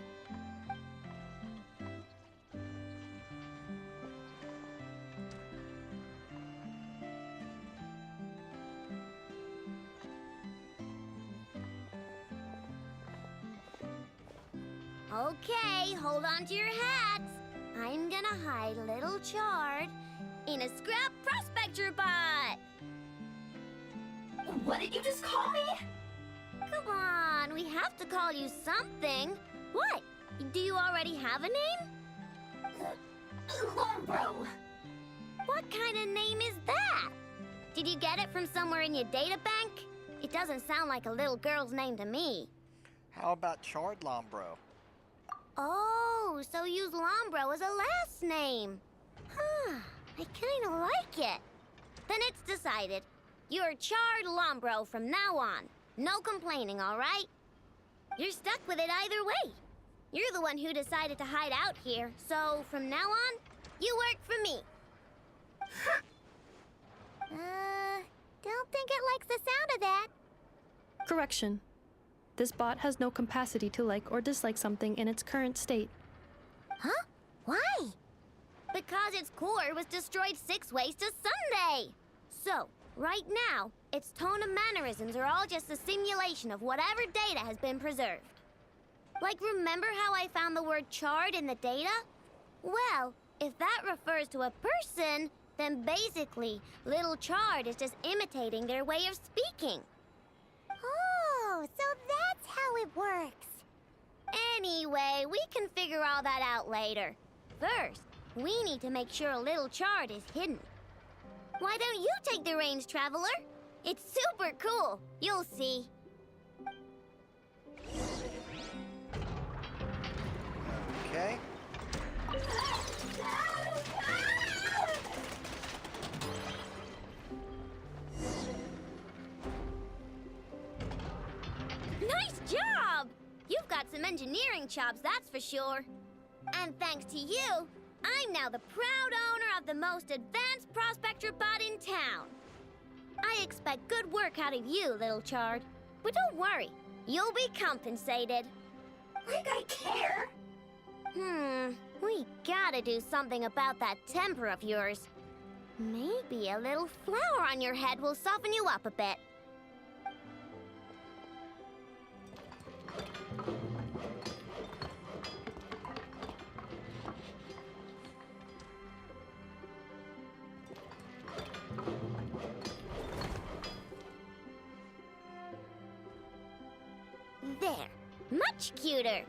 Speaker 9: Okay, hold on to your hats. I'm gonna hide Little Chard in a scrap prospector bot.
Speaker 3: What did you just call me?
Speaker 9: Come on, we have to call you something. What? Do you already have a name?
Speaker 3: Lombro.
Speaker 9: What kind of name is that? Did you get it from somewhere in your data bank? It doesn't sound like a little girl's name to me.
Speaker 1: How about Chard Lombro?
Speaker 9: Oh, so use Lombro as a last name. Huh, I kinda like it. Then it's decided. You're Chard Lombro from now on. No complaining, all right? You're stuck with it either way. You're the one who decided to hide out here, so from now on, you work for me.
Speaker 11: Don't think it likes the sound of that.
Speaker 10: Correction. This bot has no capacity to like or dislike something in its current state.
Speaker 11: Huh? Why?
Speaker 9: Because its core was destroyed 6 ways to Sunday. So, right now, its tone and mannerisms are all just a simulation of whatever data has been preserved. Like, remember how I found the word chard in the data? Well, if that refers to a person, then basically, Little Chard is just imitating their way of speaking.
Speaker 11: Oh, so that's how it works.
Speaker 9: Anyway, we can figure all that out later. First, we need to make sure Little Chard is hidden. Why don't you take the reins, Traveler? It's super cool. You'll see.
Speaker 1: Okay.
Speaker 9: Nice job! You've got some engineering chops, that's for sure. And thanks to you, I'm now the proud owner of the most advanced prospector bot in town. I expect good work out of you, Little Chard. But don't worry, you'll be compensated.
Speaker 3: Like I care.
Speaker 9: We gotta do something about that temper of yours. Maybe a little flour on your head will soften you up a bit. There, much cuter.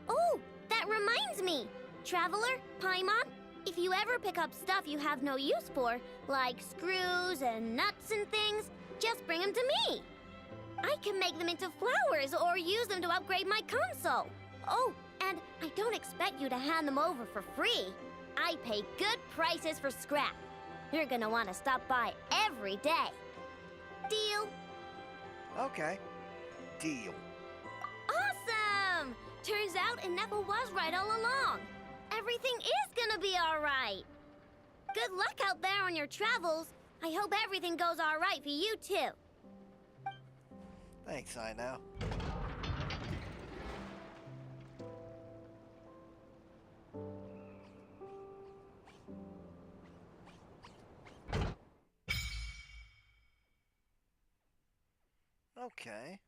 Speaker 9: Oh, that reminds me. Traveler, Paimon, if you ever pick up stuff you have no use for, like screws and nuts and things, just bring them to me. I can make them into flowers or use them to upgrade my console. Oh, and I don't expect you to hand them over for free. I pay good prices for scrap. You're gonna want to stop by every day. Deal?
Speaker 1: Okay. Deal.
Speaker 9: Awesome! Turns out Inefa was right all along. Everything is gonna be all right. Good luck out there on your travels. I hope everything goes all right for you, too.
Speaker 1: Thanks, I know. Okay.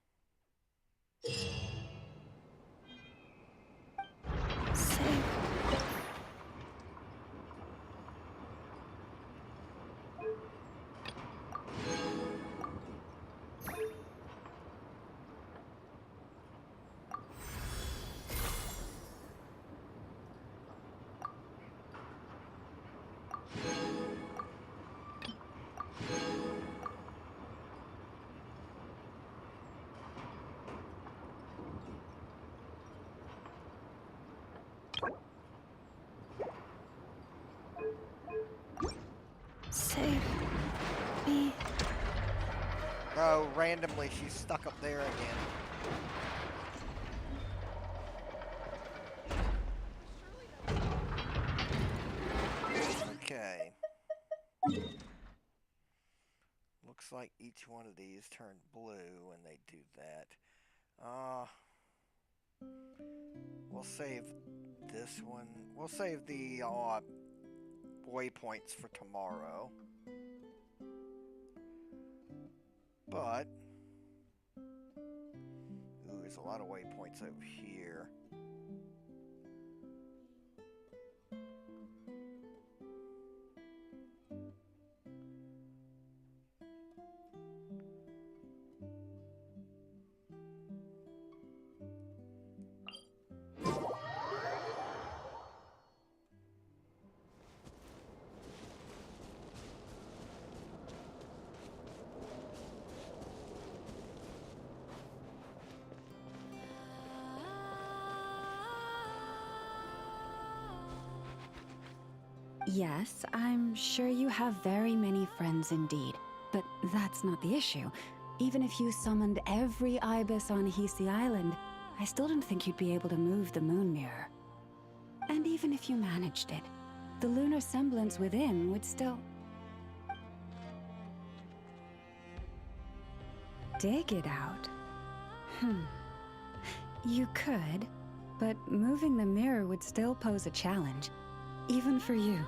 Speaker 1: Oh, randomly she's stuck up there again. Okay. Looks like each one of these turned blue when they do that. We'll save this one. We'll save the waypoints for tomorrow. But ooh, there's a lot of waypoints over here.
Speaker 6: Yes, I'm sure you have very many friends indeed, but that's not the issue. Even if you summoned every ibis on Hisi Island, I still don't think you'd be able to move the moon mirror. And even if you managed it, the lunar semblance within would still... dig it out? You could, but moving the mirror would still pose a challenge, even for you.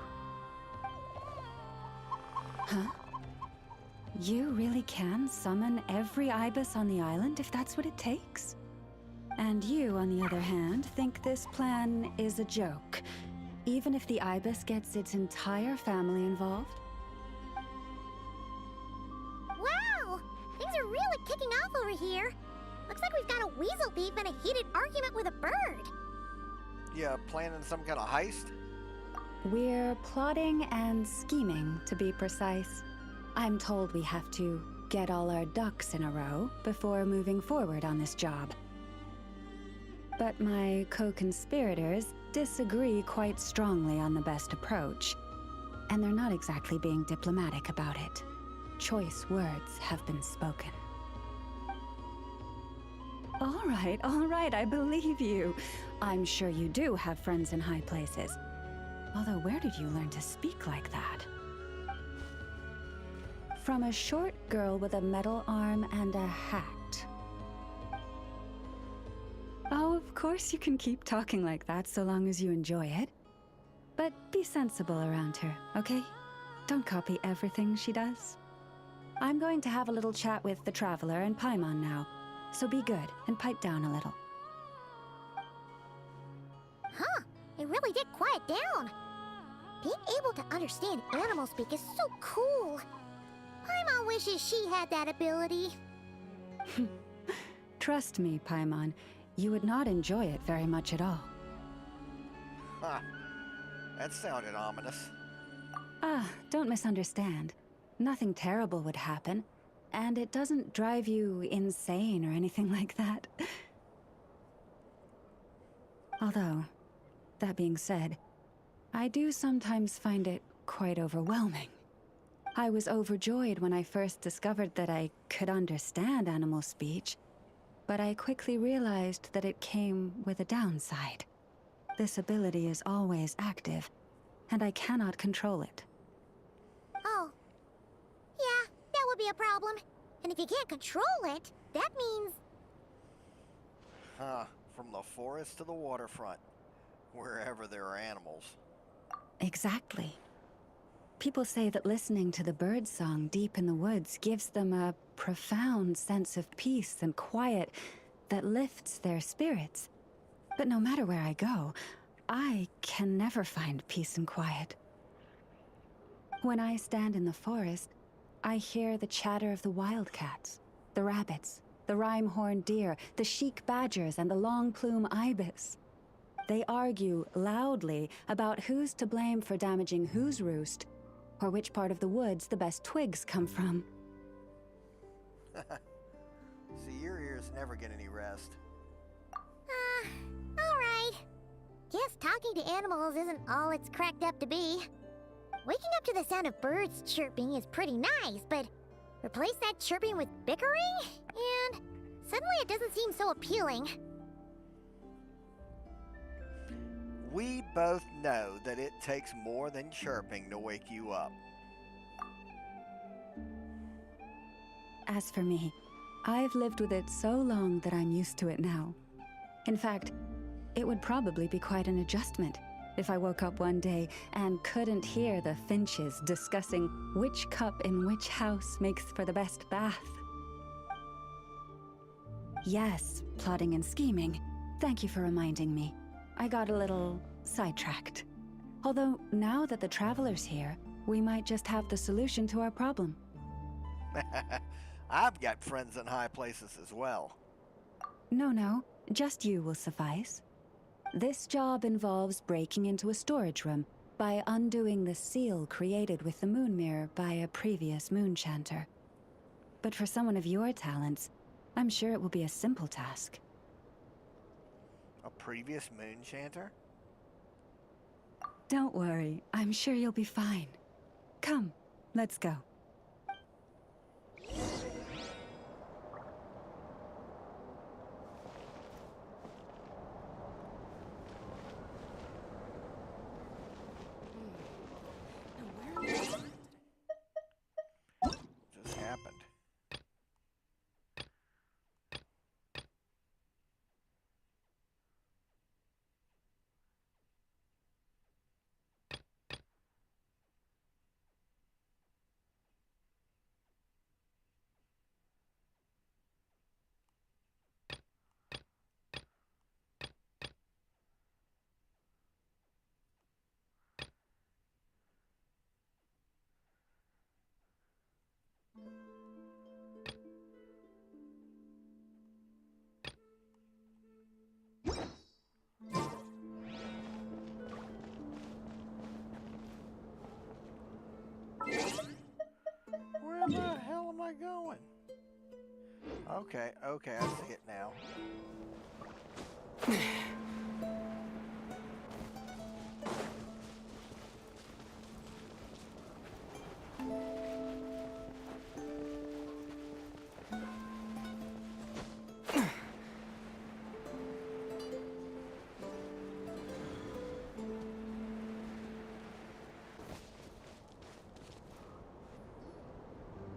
Speaker 6: Huh? You really can summon every ibis on the island if that's what it takes? And you, on the other hand, think this plan is a joke, even if the ibis gets its entire family involved?
Speaker 11: Wow! Things are really kicking off over here. Looks like we've got a weasel thief and a heated argument with a bird.
Speaker 1: Yeah, planning some kind of heist?
Speaker 6: We're plotting and scheming, to be precise. I'm told we have to get all our ducks in a row before moving forward on this job. But my co-conspirators disagree quite strongly on the best approach, and they're not exactly being diplomatic about it. Choice words have been spoken. All right, I believe you. I'm sure you do have friends in high places. Although, where did you learn to speak like that? From a short girl with a metal arm and a hat. Oh, of course you can keep talking like that so long as you enjoy it. But be sensible around her, okay? Don't copy everything she does. I'm going to have a little chat with the Traveler and Paimon now, so be good and pipe down a little.
Speaker 11: Huh, it really did quiet down. Being able to understand animal speak is so cool. Paimon wishes she had that ability.
Speaker 6: Trust me, Paimon, you would not enjoy it very much at all.
Speaker 1: Huh. That sounded ominous.
Speaker 6: Don't misunderstand. Nothing terrible would happen, and it doesn't drive you insane or anything like that. Although, that being said, I do sometimes find it quite overwhelming. I was overjoyed when I first discovered that I could understand animal speech, but I quickly realized that it came with a downside. This ability is always active, and I cannot control it.
Speaker 11: Oh. Yeah, that would be a problem. And if you can't control it, that means...
Speaker 1: Huh. From the forest to the waterfront. Wherever there are animals.
Speaker 6: Exactly. People say that listening to the bird song deep in the woods gives them a profound sense of peace and quiet that lifts their spirits. But no matter where I go, I can never find peace and quiet. When I stand in the forest, I hear the chatter of the wildcats, the rabbits, the rhyme-horned deer, the chic badgers, and the long-plume ibis. They argue loudly about who's to blame for damaging whose roost, or which part of the woods the best twigs come from.
Speaker 1: See, your ears never get any rest.
Speaker 11: Alright. Guess talking to animals isn't all it's cracked up to be. Waking up to the sound of birds chirping is pretty nice, but Replace that chirping with bickering? And suddenly it doesn't seem so appealing.
Speaker 1: We both know that it takes more than chirping to wake you up.
Speaker 12: As for me, I've lived with it so long that I'm used to it now. In fact, it would probably be quite an adjustment if I woke up one day and couldn't hear the finches discussing which cup in which house makes for the best bath. Yes, plotting and scheming. Thank you for reminding me. I got a little sidetracked. Although, now that the Traveler's here, we might just have the solution to our problem.
Speaker 1: I've got friends in high places as well.
Speaker 12: No, just you will suffice. This job involves breaking into a storage room by undoing the seal created with the moon mirror by a previous moon chanter. But for someone of your talents, I'm sure it will be a simple task.
Speaker 1: A previous moon chanter?
Speaker 12: Don't worry, I'm sure you'll be fine. Come, let's go.
Speaker 1: Just happened. Where the hell am I going? Okay, I see it now.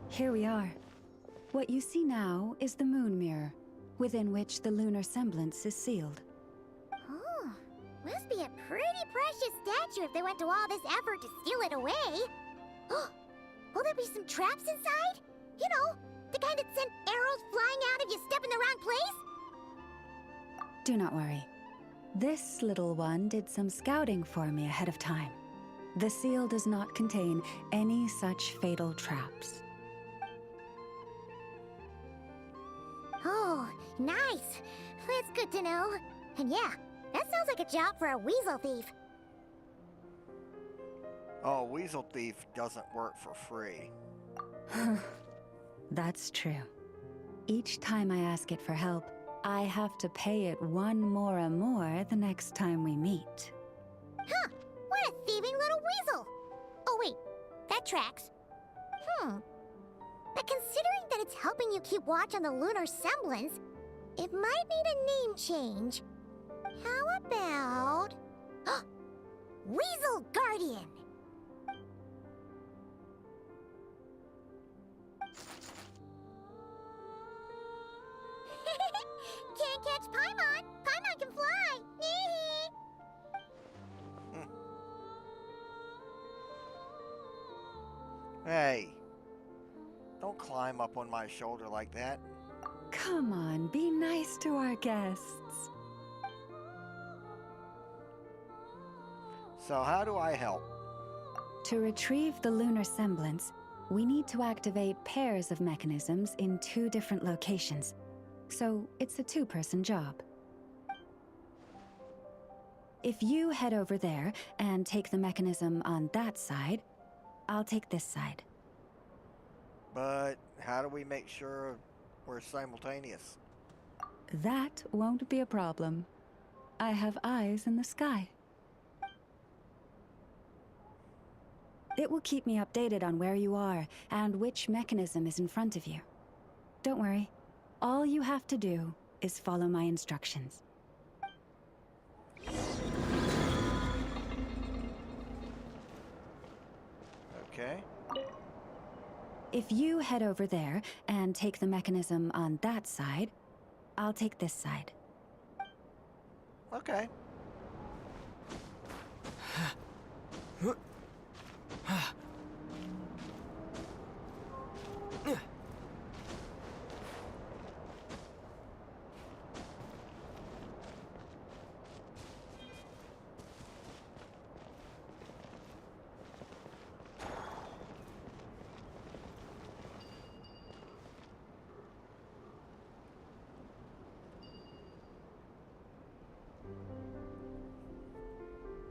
Speaker 12: Here we are. What you see now is the moon mirror, within which the lunar semblance is sealed.
Speaker 11: Oh, must be a pretty precious statue if they went to all this effort to steal it away. Will there be some traps inside? You know, the kind that send arrows flying out if you step in the wrong place?
Speaker 12: Do not worry. This little one did some scouting for me ahead of time. The seal does not contain any such fatal traps.
Speaker 11: Oh, nice. That's good to know. And yeah, that sounds like a job for a weasel thief.
Speaker 1: Oh, weasel thief doesn't work for free.
Speaker 12: That's true. Each time I ask it for help, I have to pay it one more the next time we meet.
Speaker 11: Huh, what a thieving little weasel! Oh wait, that tracks. But considering that it's helping you keep watch on the lunar semblance, it might need a name change. How about... Weasel Guardian! Can't catch Paimon! Paimon can fly!
Speaker 1: Hey, don't climb up on my shoulder like that.
Speaker 12: Come on, be nice to our guests.
Speaker 1: So how do I help?
Speaker 12: To retrieve the lunar semblance, we need to activate pairs of mechanisms in 2 different locations. So it's a 2-person job. If you head over there and take the mechanism on that side, I'll take this side.
Speaker 1: But how do we make sure we're simultaneous?
Speaker 12: That won't be a problem. I have eyes in the sky. It will keep me updated on where you are and which mechanism is in front of you. Don't worry. All you have to do is follow my instructions.
Speaker 1: Okay.
Speaker 12: If you head over there and take the mechanism on that side, I'll take this side.
Speaker 1: Okay.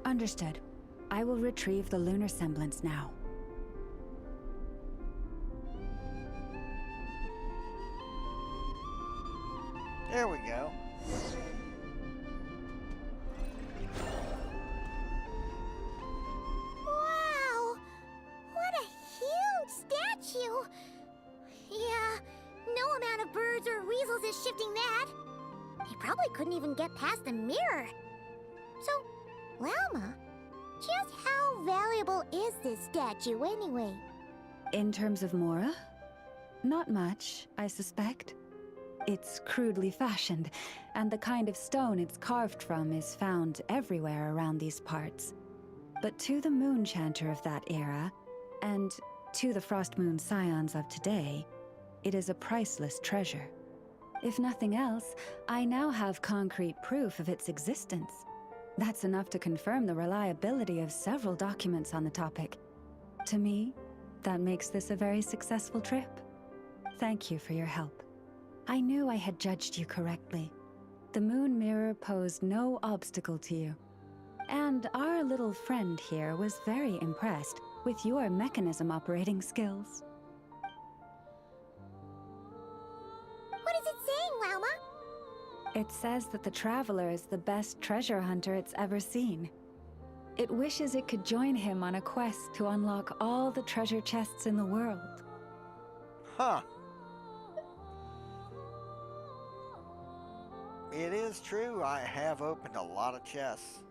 Speaker 12: Understood. I will retrieve the lunar semblance now.
Speaker 1: There we go.
Speaker 11: Wow! What a huge statue! Yeah, no amount of birds or weasels is shifting that. They probably couldn't even get past the mirror. So, Llama, just how valuable is this statue anyway?
Speaker 12: In terms of Mora? Not much, I suspect. It's crudely fashioned, and the kind of stone it's carved from is found everywhere around these parts. But to the Moon Chanter of that era, and to the Frost Moon Scions of today, it is a priceless treasure. If nothing else, I now have concrete proof of its existence. That's enough to confirm the reliability of several documents on the topic. To me, that makes this a very successful trip. Thank you for your help. I knew I had judged you correctly. The Moon Mirror posed no obstacle to you. And our little friend here was very impressed with your mechanism operating skills.
Speaker 11: What is it saying, Llama?
Speaker 12: It says that the Traveler is the best treasure hunter it's ever seen. It wishes it could join him on a quest to unlock all the treasure chests in the world.
Speaker 1: Huh. It is true, I have opened a lot of chests.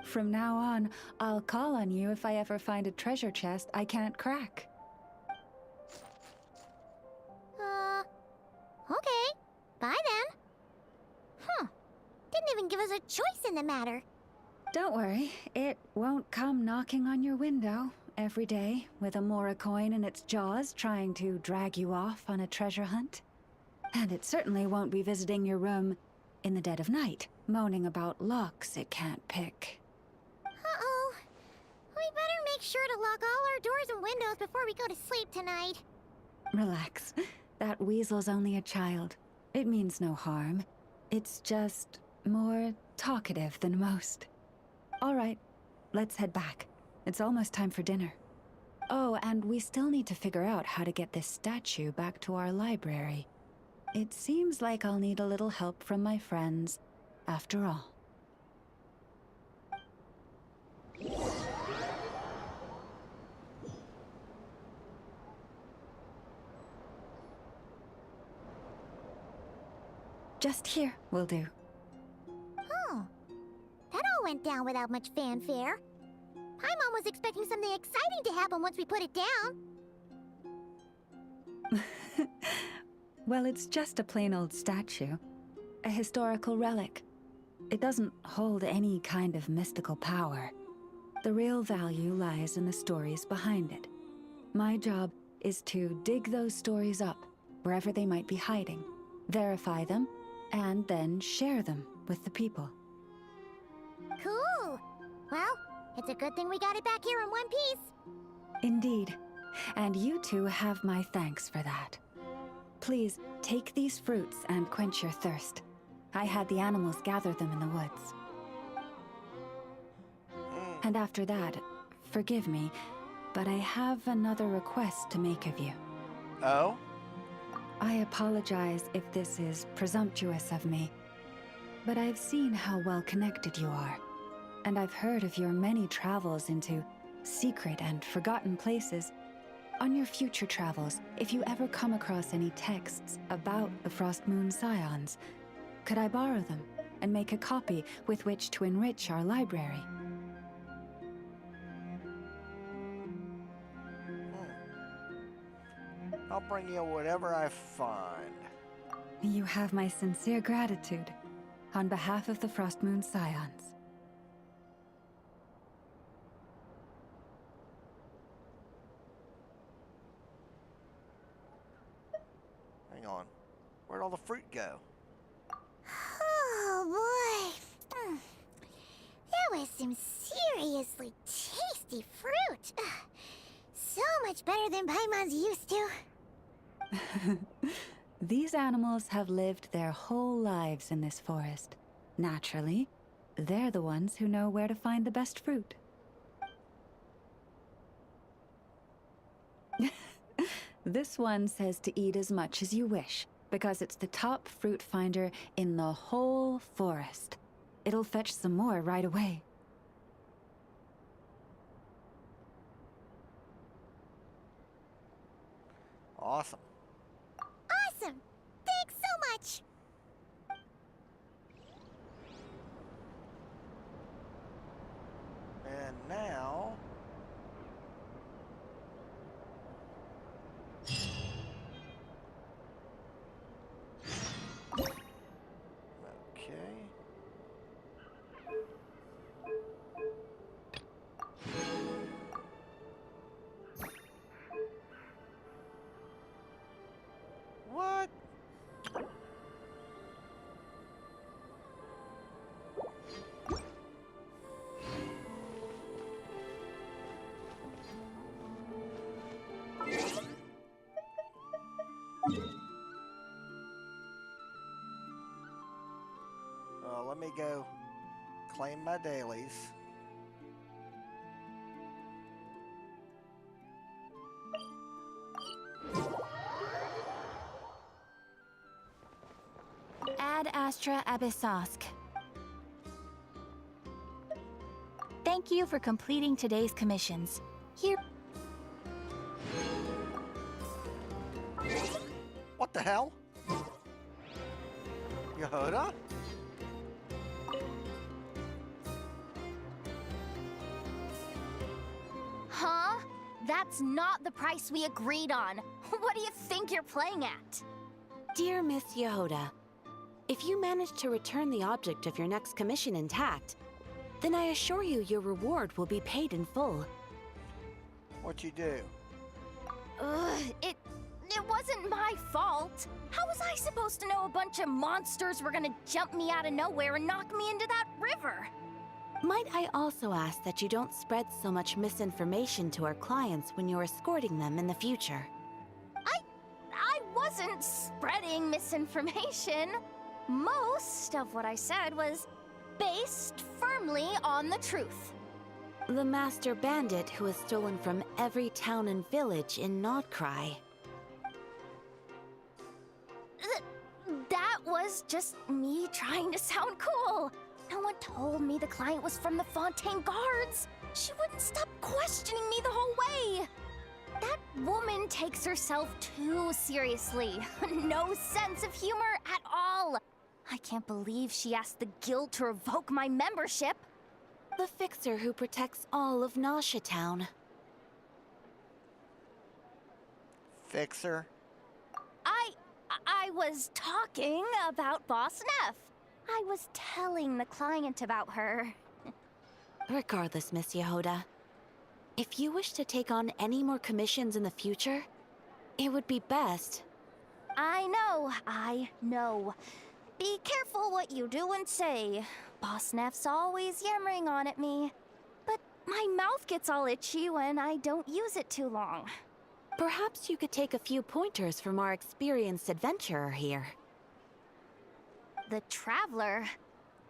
Speaker 12: From now on, I'll call on you if I ever find a treasure chest I can't crack.
Speaker 11: Okay. Bye then. Huh. Didn't even give us a choice in the matter.
Speaker 12: Don't worry, it won't come knocking on your window every day with a Mora coin in its jaws trying to drag you off on a treasure hunt. And it certainly won't be visiting your room in the dead of night, moaning about locks it can't pick.
Speaker 11: Uh-oh. We better make sure to lock all our doors and windows before we go to sleep tonight.
Speaker 12: Relax. That weasel's only a child. It means no harm. It's just more talkative than most. All right, let's head back. It's almost time for dinner. Oh, and we still need to figure out how to get this statue back to our library. It seems like I'll need a little help from my friends, after all. Just here will do.
Speaker 11: Oh. That all went down without much fanfare. Paimon was expecting something exciting to happen once we put it down.
Speaker 12: Well, it's just a plain old statue. A historical relic. It doesn't hold any kind of mystical power. The real value lies in the stories behind it. My job is to dig those stories up, wherever they might be hiding, verify them, and then share them with the people.
Speaker 11: Cool. Well, it's a good thing we got it back here in one piece.
Speaker 12: Indeed. And you two have my thanks for that. Please, take these fruits and quench your thirst. I had the animals gather them in the woods. And after that, forgive me, but I have another request to make of you.
Speaker 1: Oh?
Speaker 12: I apologize if this is presumptuous of me, but I've seen how well connected you are. and I've heard of your many travels into secret and forgotten places. On your future travels, if you ever come across any texts about the Frost Moon Scions, could I borrow them and make a copy with which to enrich our library?
Speaker 1: I'll bring you whatever I find.
Speaker 12: You have my sincere gratitude on behalf of the Frost Moon Scions.
Speaker 1: Hang on. Where'd all the fruit go?
Speaker 11: Oh boy. That was some seriously tasty fruit. So much better than Paimon's used to.
Speaker 12: These animals have lived their whole lives in this forest. Naturally, they're the ones who know where to find the best fruit. This one says to eat as much as you wish, because it's the top fruit finder in the whole forest. It'll fetch some more right away.
Speaker 1: Awesome.
Speaker 11: Awesome! Thanks so much!
Speaker 1: And now... Okay. What? Let me go claim my dailies.
Speaker 6: Ad Astra Abyssosk. Thank you for completing today's commissions. Here.
Speaker 1: What the hell? Yehuda?
Speaker 9: Huh? That's not the price we agreed on. What do you think you're playing at?
Speaker 6: Dear Miss Yehuda, if you manage to return the object of your next commission intact, then I assure you your reward will be paid in full.
Speaker 1: What you do?
Speaker 9: It wasn't my fault. How was I supposed to know a bunch of monsters were gonna jump me out of nowhere and knock me into that river?
Speaker 6: Might I also ask that you don't spread so much misinformation to our clients when you're escorting them in the future?
Speaker 9: I wasn't spreading misinformation. Most of what I said was based firmly on the truth.
Speaker 6: The master bandit who has stolen from every town and village in Nod-Krai.
Speaker 9: That was just me trying to sound cool. No one told me the client was from the Fontaine Guards. She wouldn't stop questioning me the whole way. That woman takes herself too seriously. No sense of humor at all. I can't believe she asked the guild to revoke my membership.
Speaker 6: The fixer who protects all of Nasha Town.
Speaker 1: Fixer?
Speaker 9: I was talking about Boss Neff. I was telling the client about her.
Speaker 6: Regardless, Miss Yehuda, if you wish to take on any more commissions in the future, it would be best.
Speaker 9: I know. Be careful what you do and say. Boss Neff's always yammering on at me. But my mouth gets all itchy when I don't use it too long.
Speaker 6: Perhaps you could take a few pointers from our experienced adventurer here.
Speaker 9: The Traveler?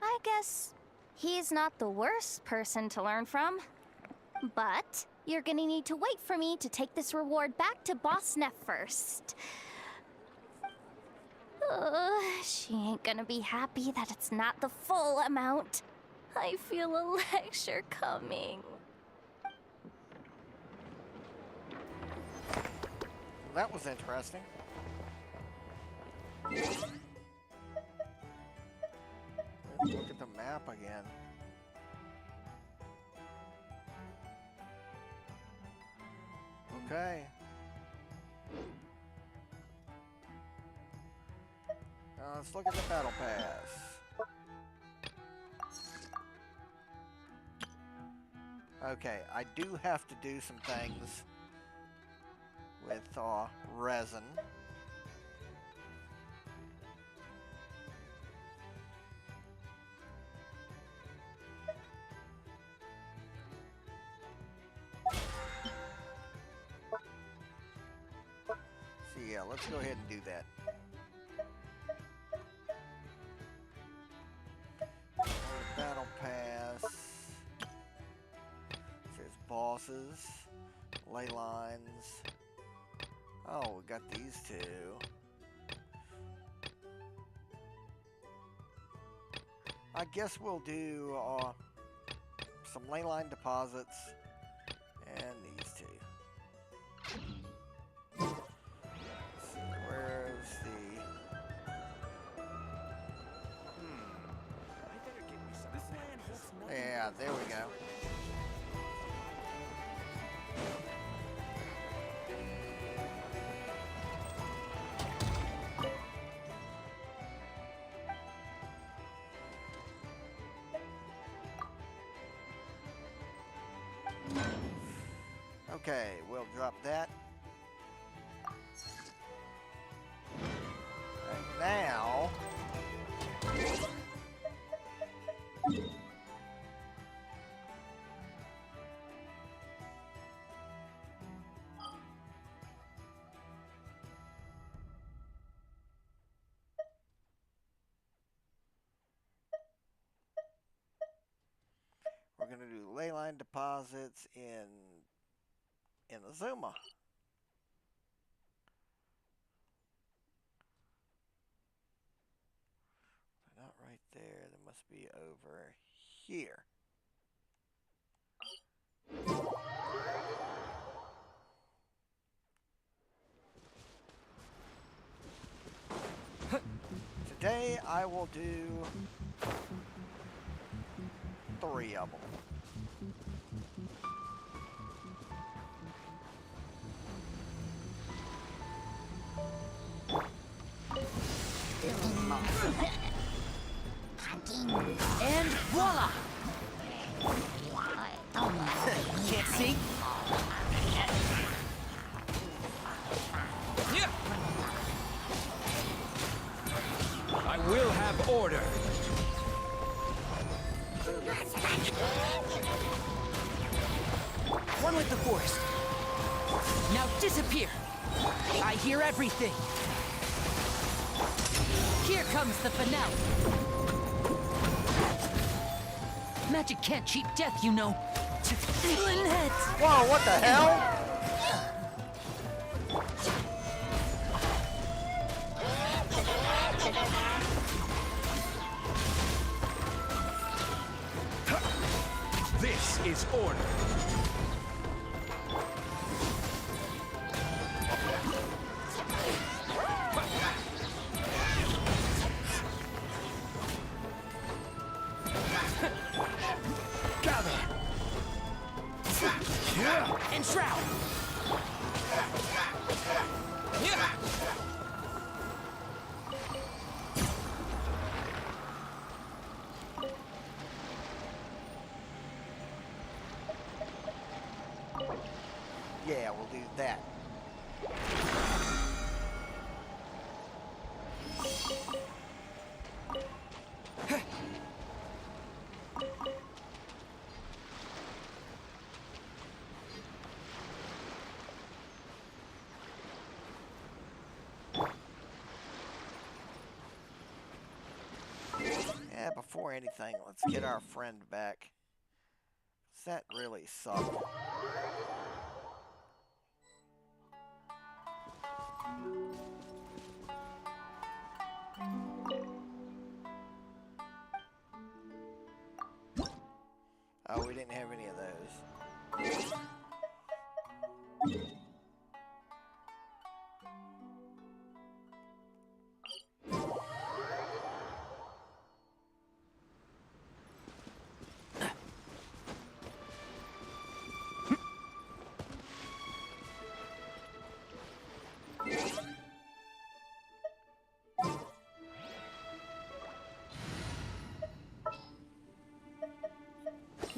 Speaker 9: I guess he's not the worst person to learn from. But you're gonna need to wait for me to take this reward back to Boss Neff first. She ain't gonna be happy that it's not the full amount.
Speaker 8: I feel a lecture coming.
Speaker 1: That was interesting. Look at the map again. Okay. Let's look at the battle pass. Okay, I do have to do some things with resin. So yeah, let's go ahead and do that. Battle pass. There's bosses, ley lines. Oh, we got these two. I guess we'll do some ley line deposits and these two. Let's see, where's the... Yeah, there we go. Okay, we'll drop that. And now... we're going to do ley line deposits in Azuma. They're not right there. They must be over here. Today I will do 3 of them.
Speaker 3: And voila! Can't see?
Speaker 2: Yeah. I will have order.
Speaker 3: One with the forest. Now disappear! I hear everything! Here comes the finale! Magic can't cheat death, you know.
Speaker 1: Whoa, what the hell?
Speaker 2: This is order.
Speaker 3: And shroud!
Speaker 1: Yeah, we'll do that. Yeah, before anything, let's get our friend back. 'Cause that really sucked.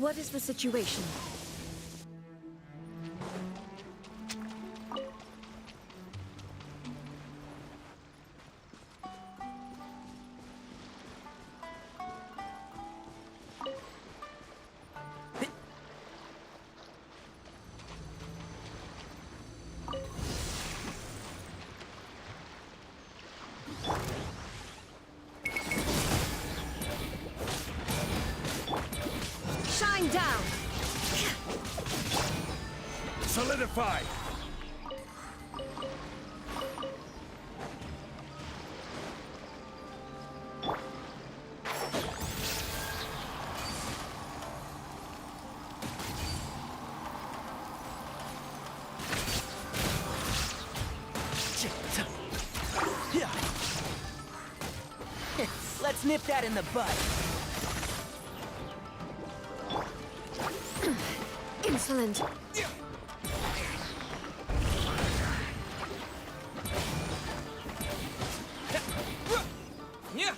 Speaker 3: What is the situation? Shine down!
Speaker 2: Solidify!
Speaker 3: Let's nip that in the bud. Insolent.
Speaker 2: Yeah.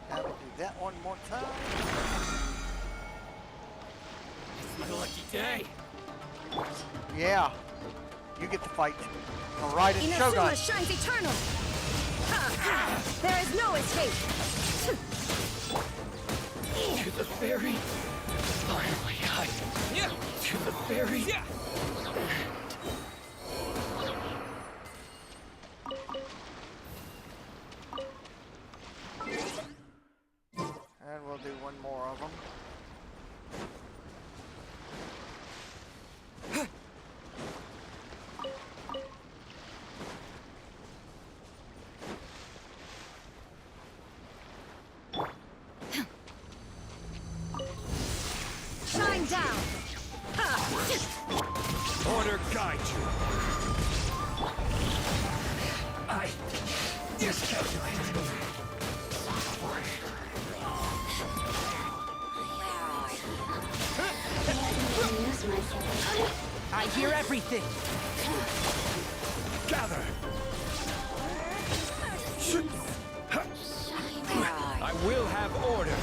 Speaker 1: Now we'll do that one more time.
Speaker 5: It's my lucky day.
Speaker 1: Yeah. You get to fight Raiden
Speaker 3: Inazuma
Speaker 1: Shogun.
Speaker 3: shines eternal! There is no escape!
Speaker 5: To the very... Finally,
Speaker 2: Yeah.
Speaker 5: To the very...
Speaker 2: Yeah.
Speaker 1: And we'll do one more of them.
Speaker 3: Shine down!
Speaker 2: Order guide you.
Speaker 5: I miscalculated.
Speaker 7: I hear everything.
Speaker 2: Gather. I will have order.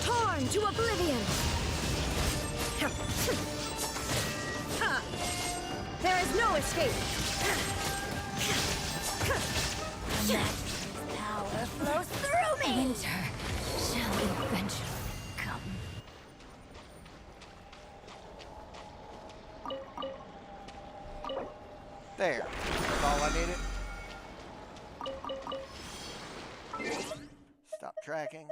Speaker 3: Torn to oblivion! There is no escape!
Speaker 11: Power flows through me! Winter shall eventually come.
Speaker 1: There. That's all I needed. Stop tracking.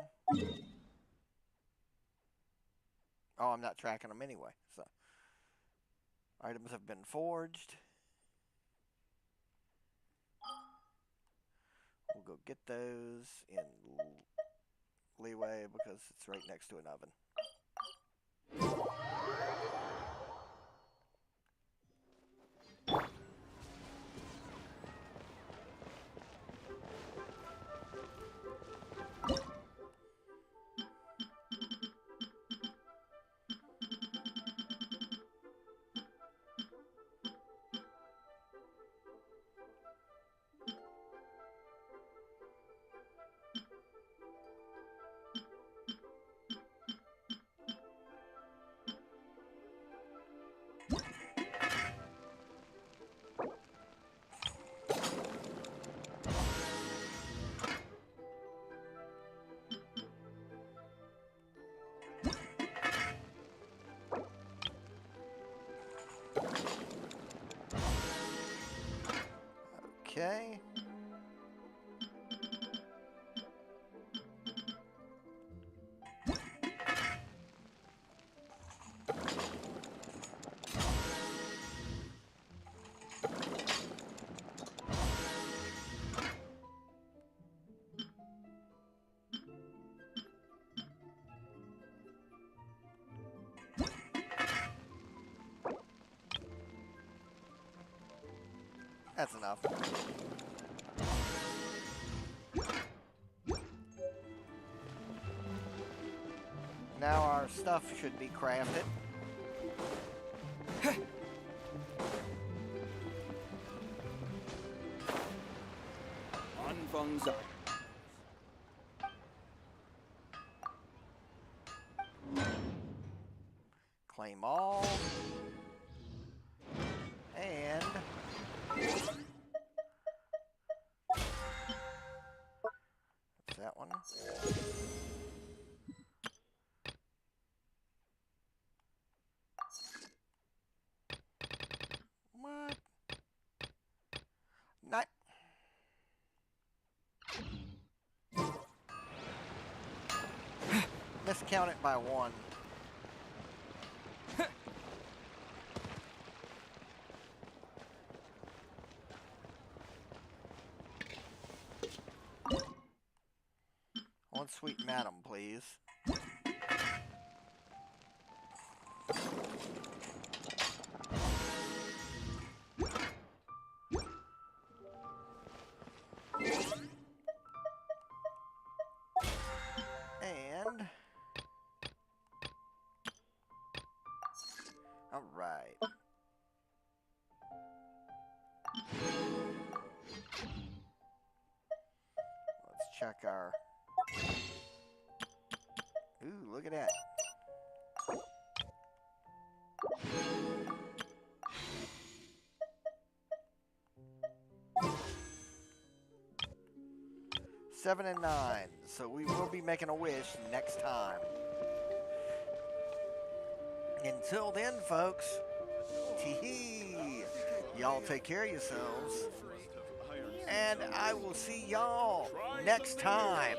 Speaker 1: Oh, I'm not tracking them anyway. So, items have been forged. We'll go get those in leeway because it's right next to an oven. Okay. That's enough. Now our stuff should be crafted. Claim all. And what's that one? What? Not. Miscount it by one. One sweet madam, please. And all right. Let's check our. Ooh, look at that. Seven and 9. So we will be making a wish next time. Until then, folks, tee-hee, y'all take care of yourselves. And I will see y'all next time.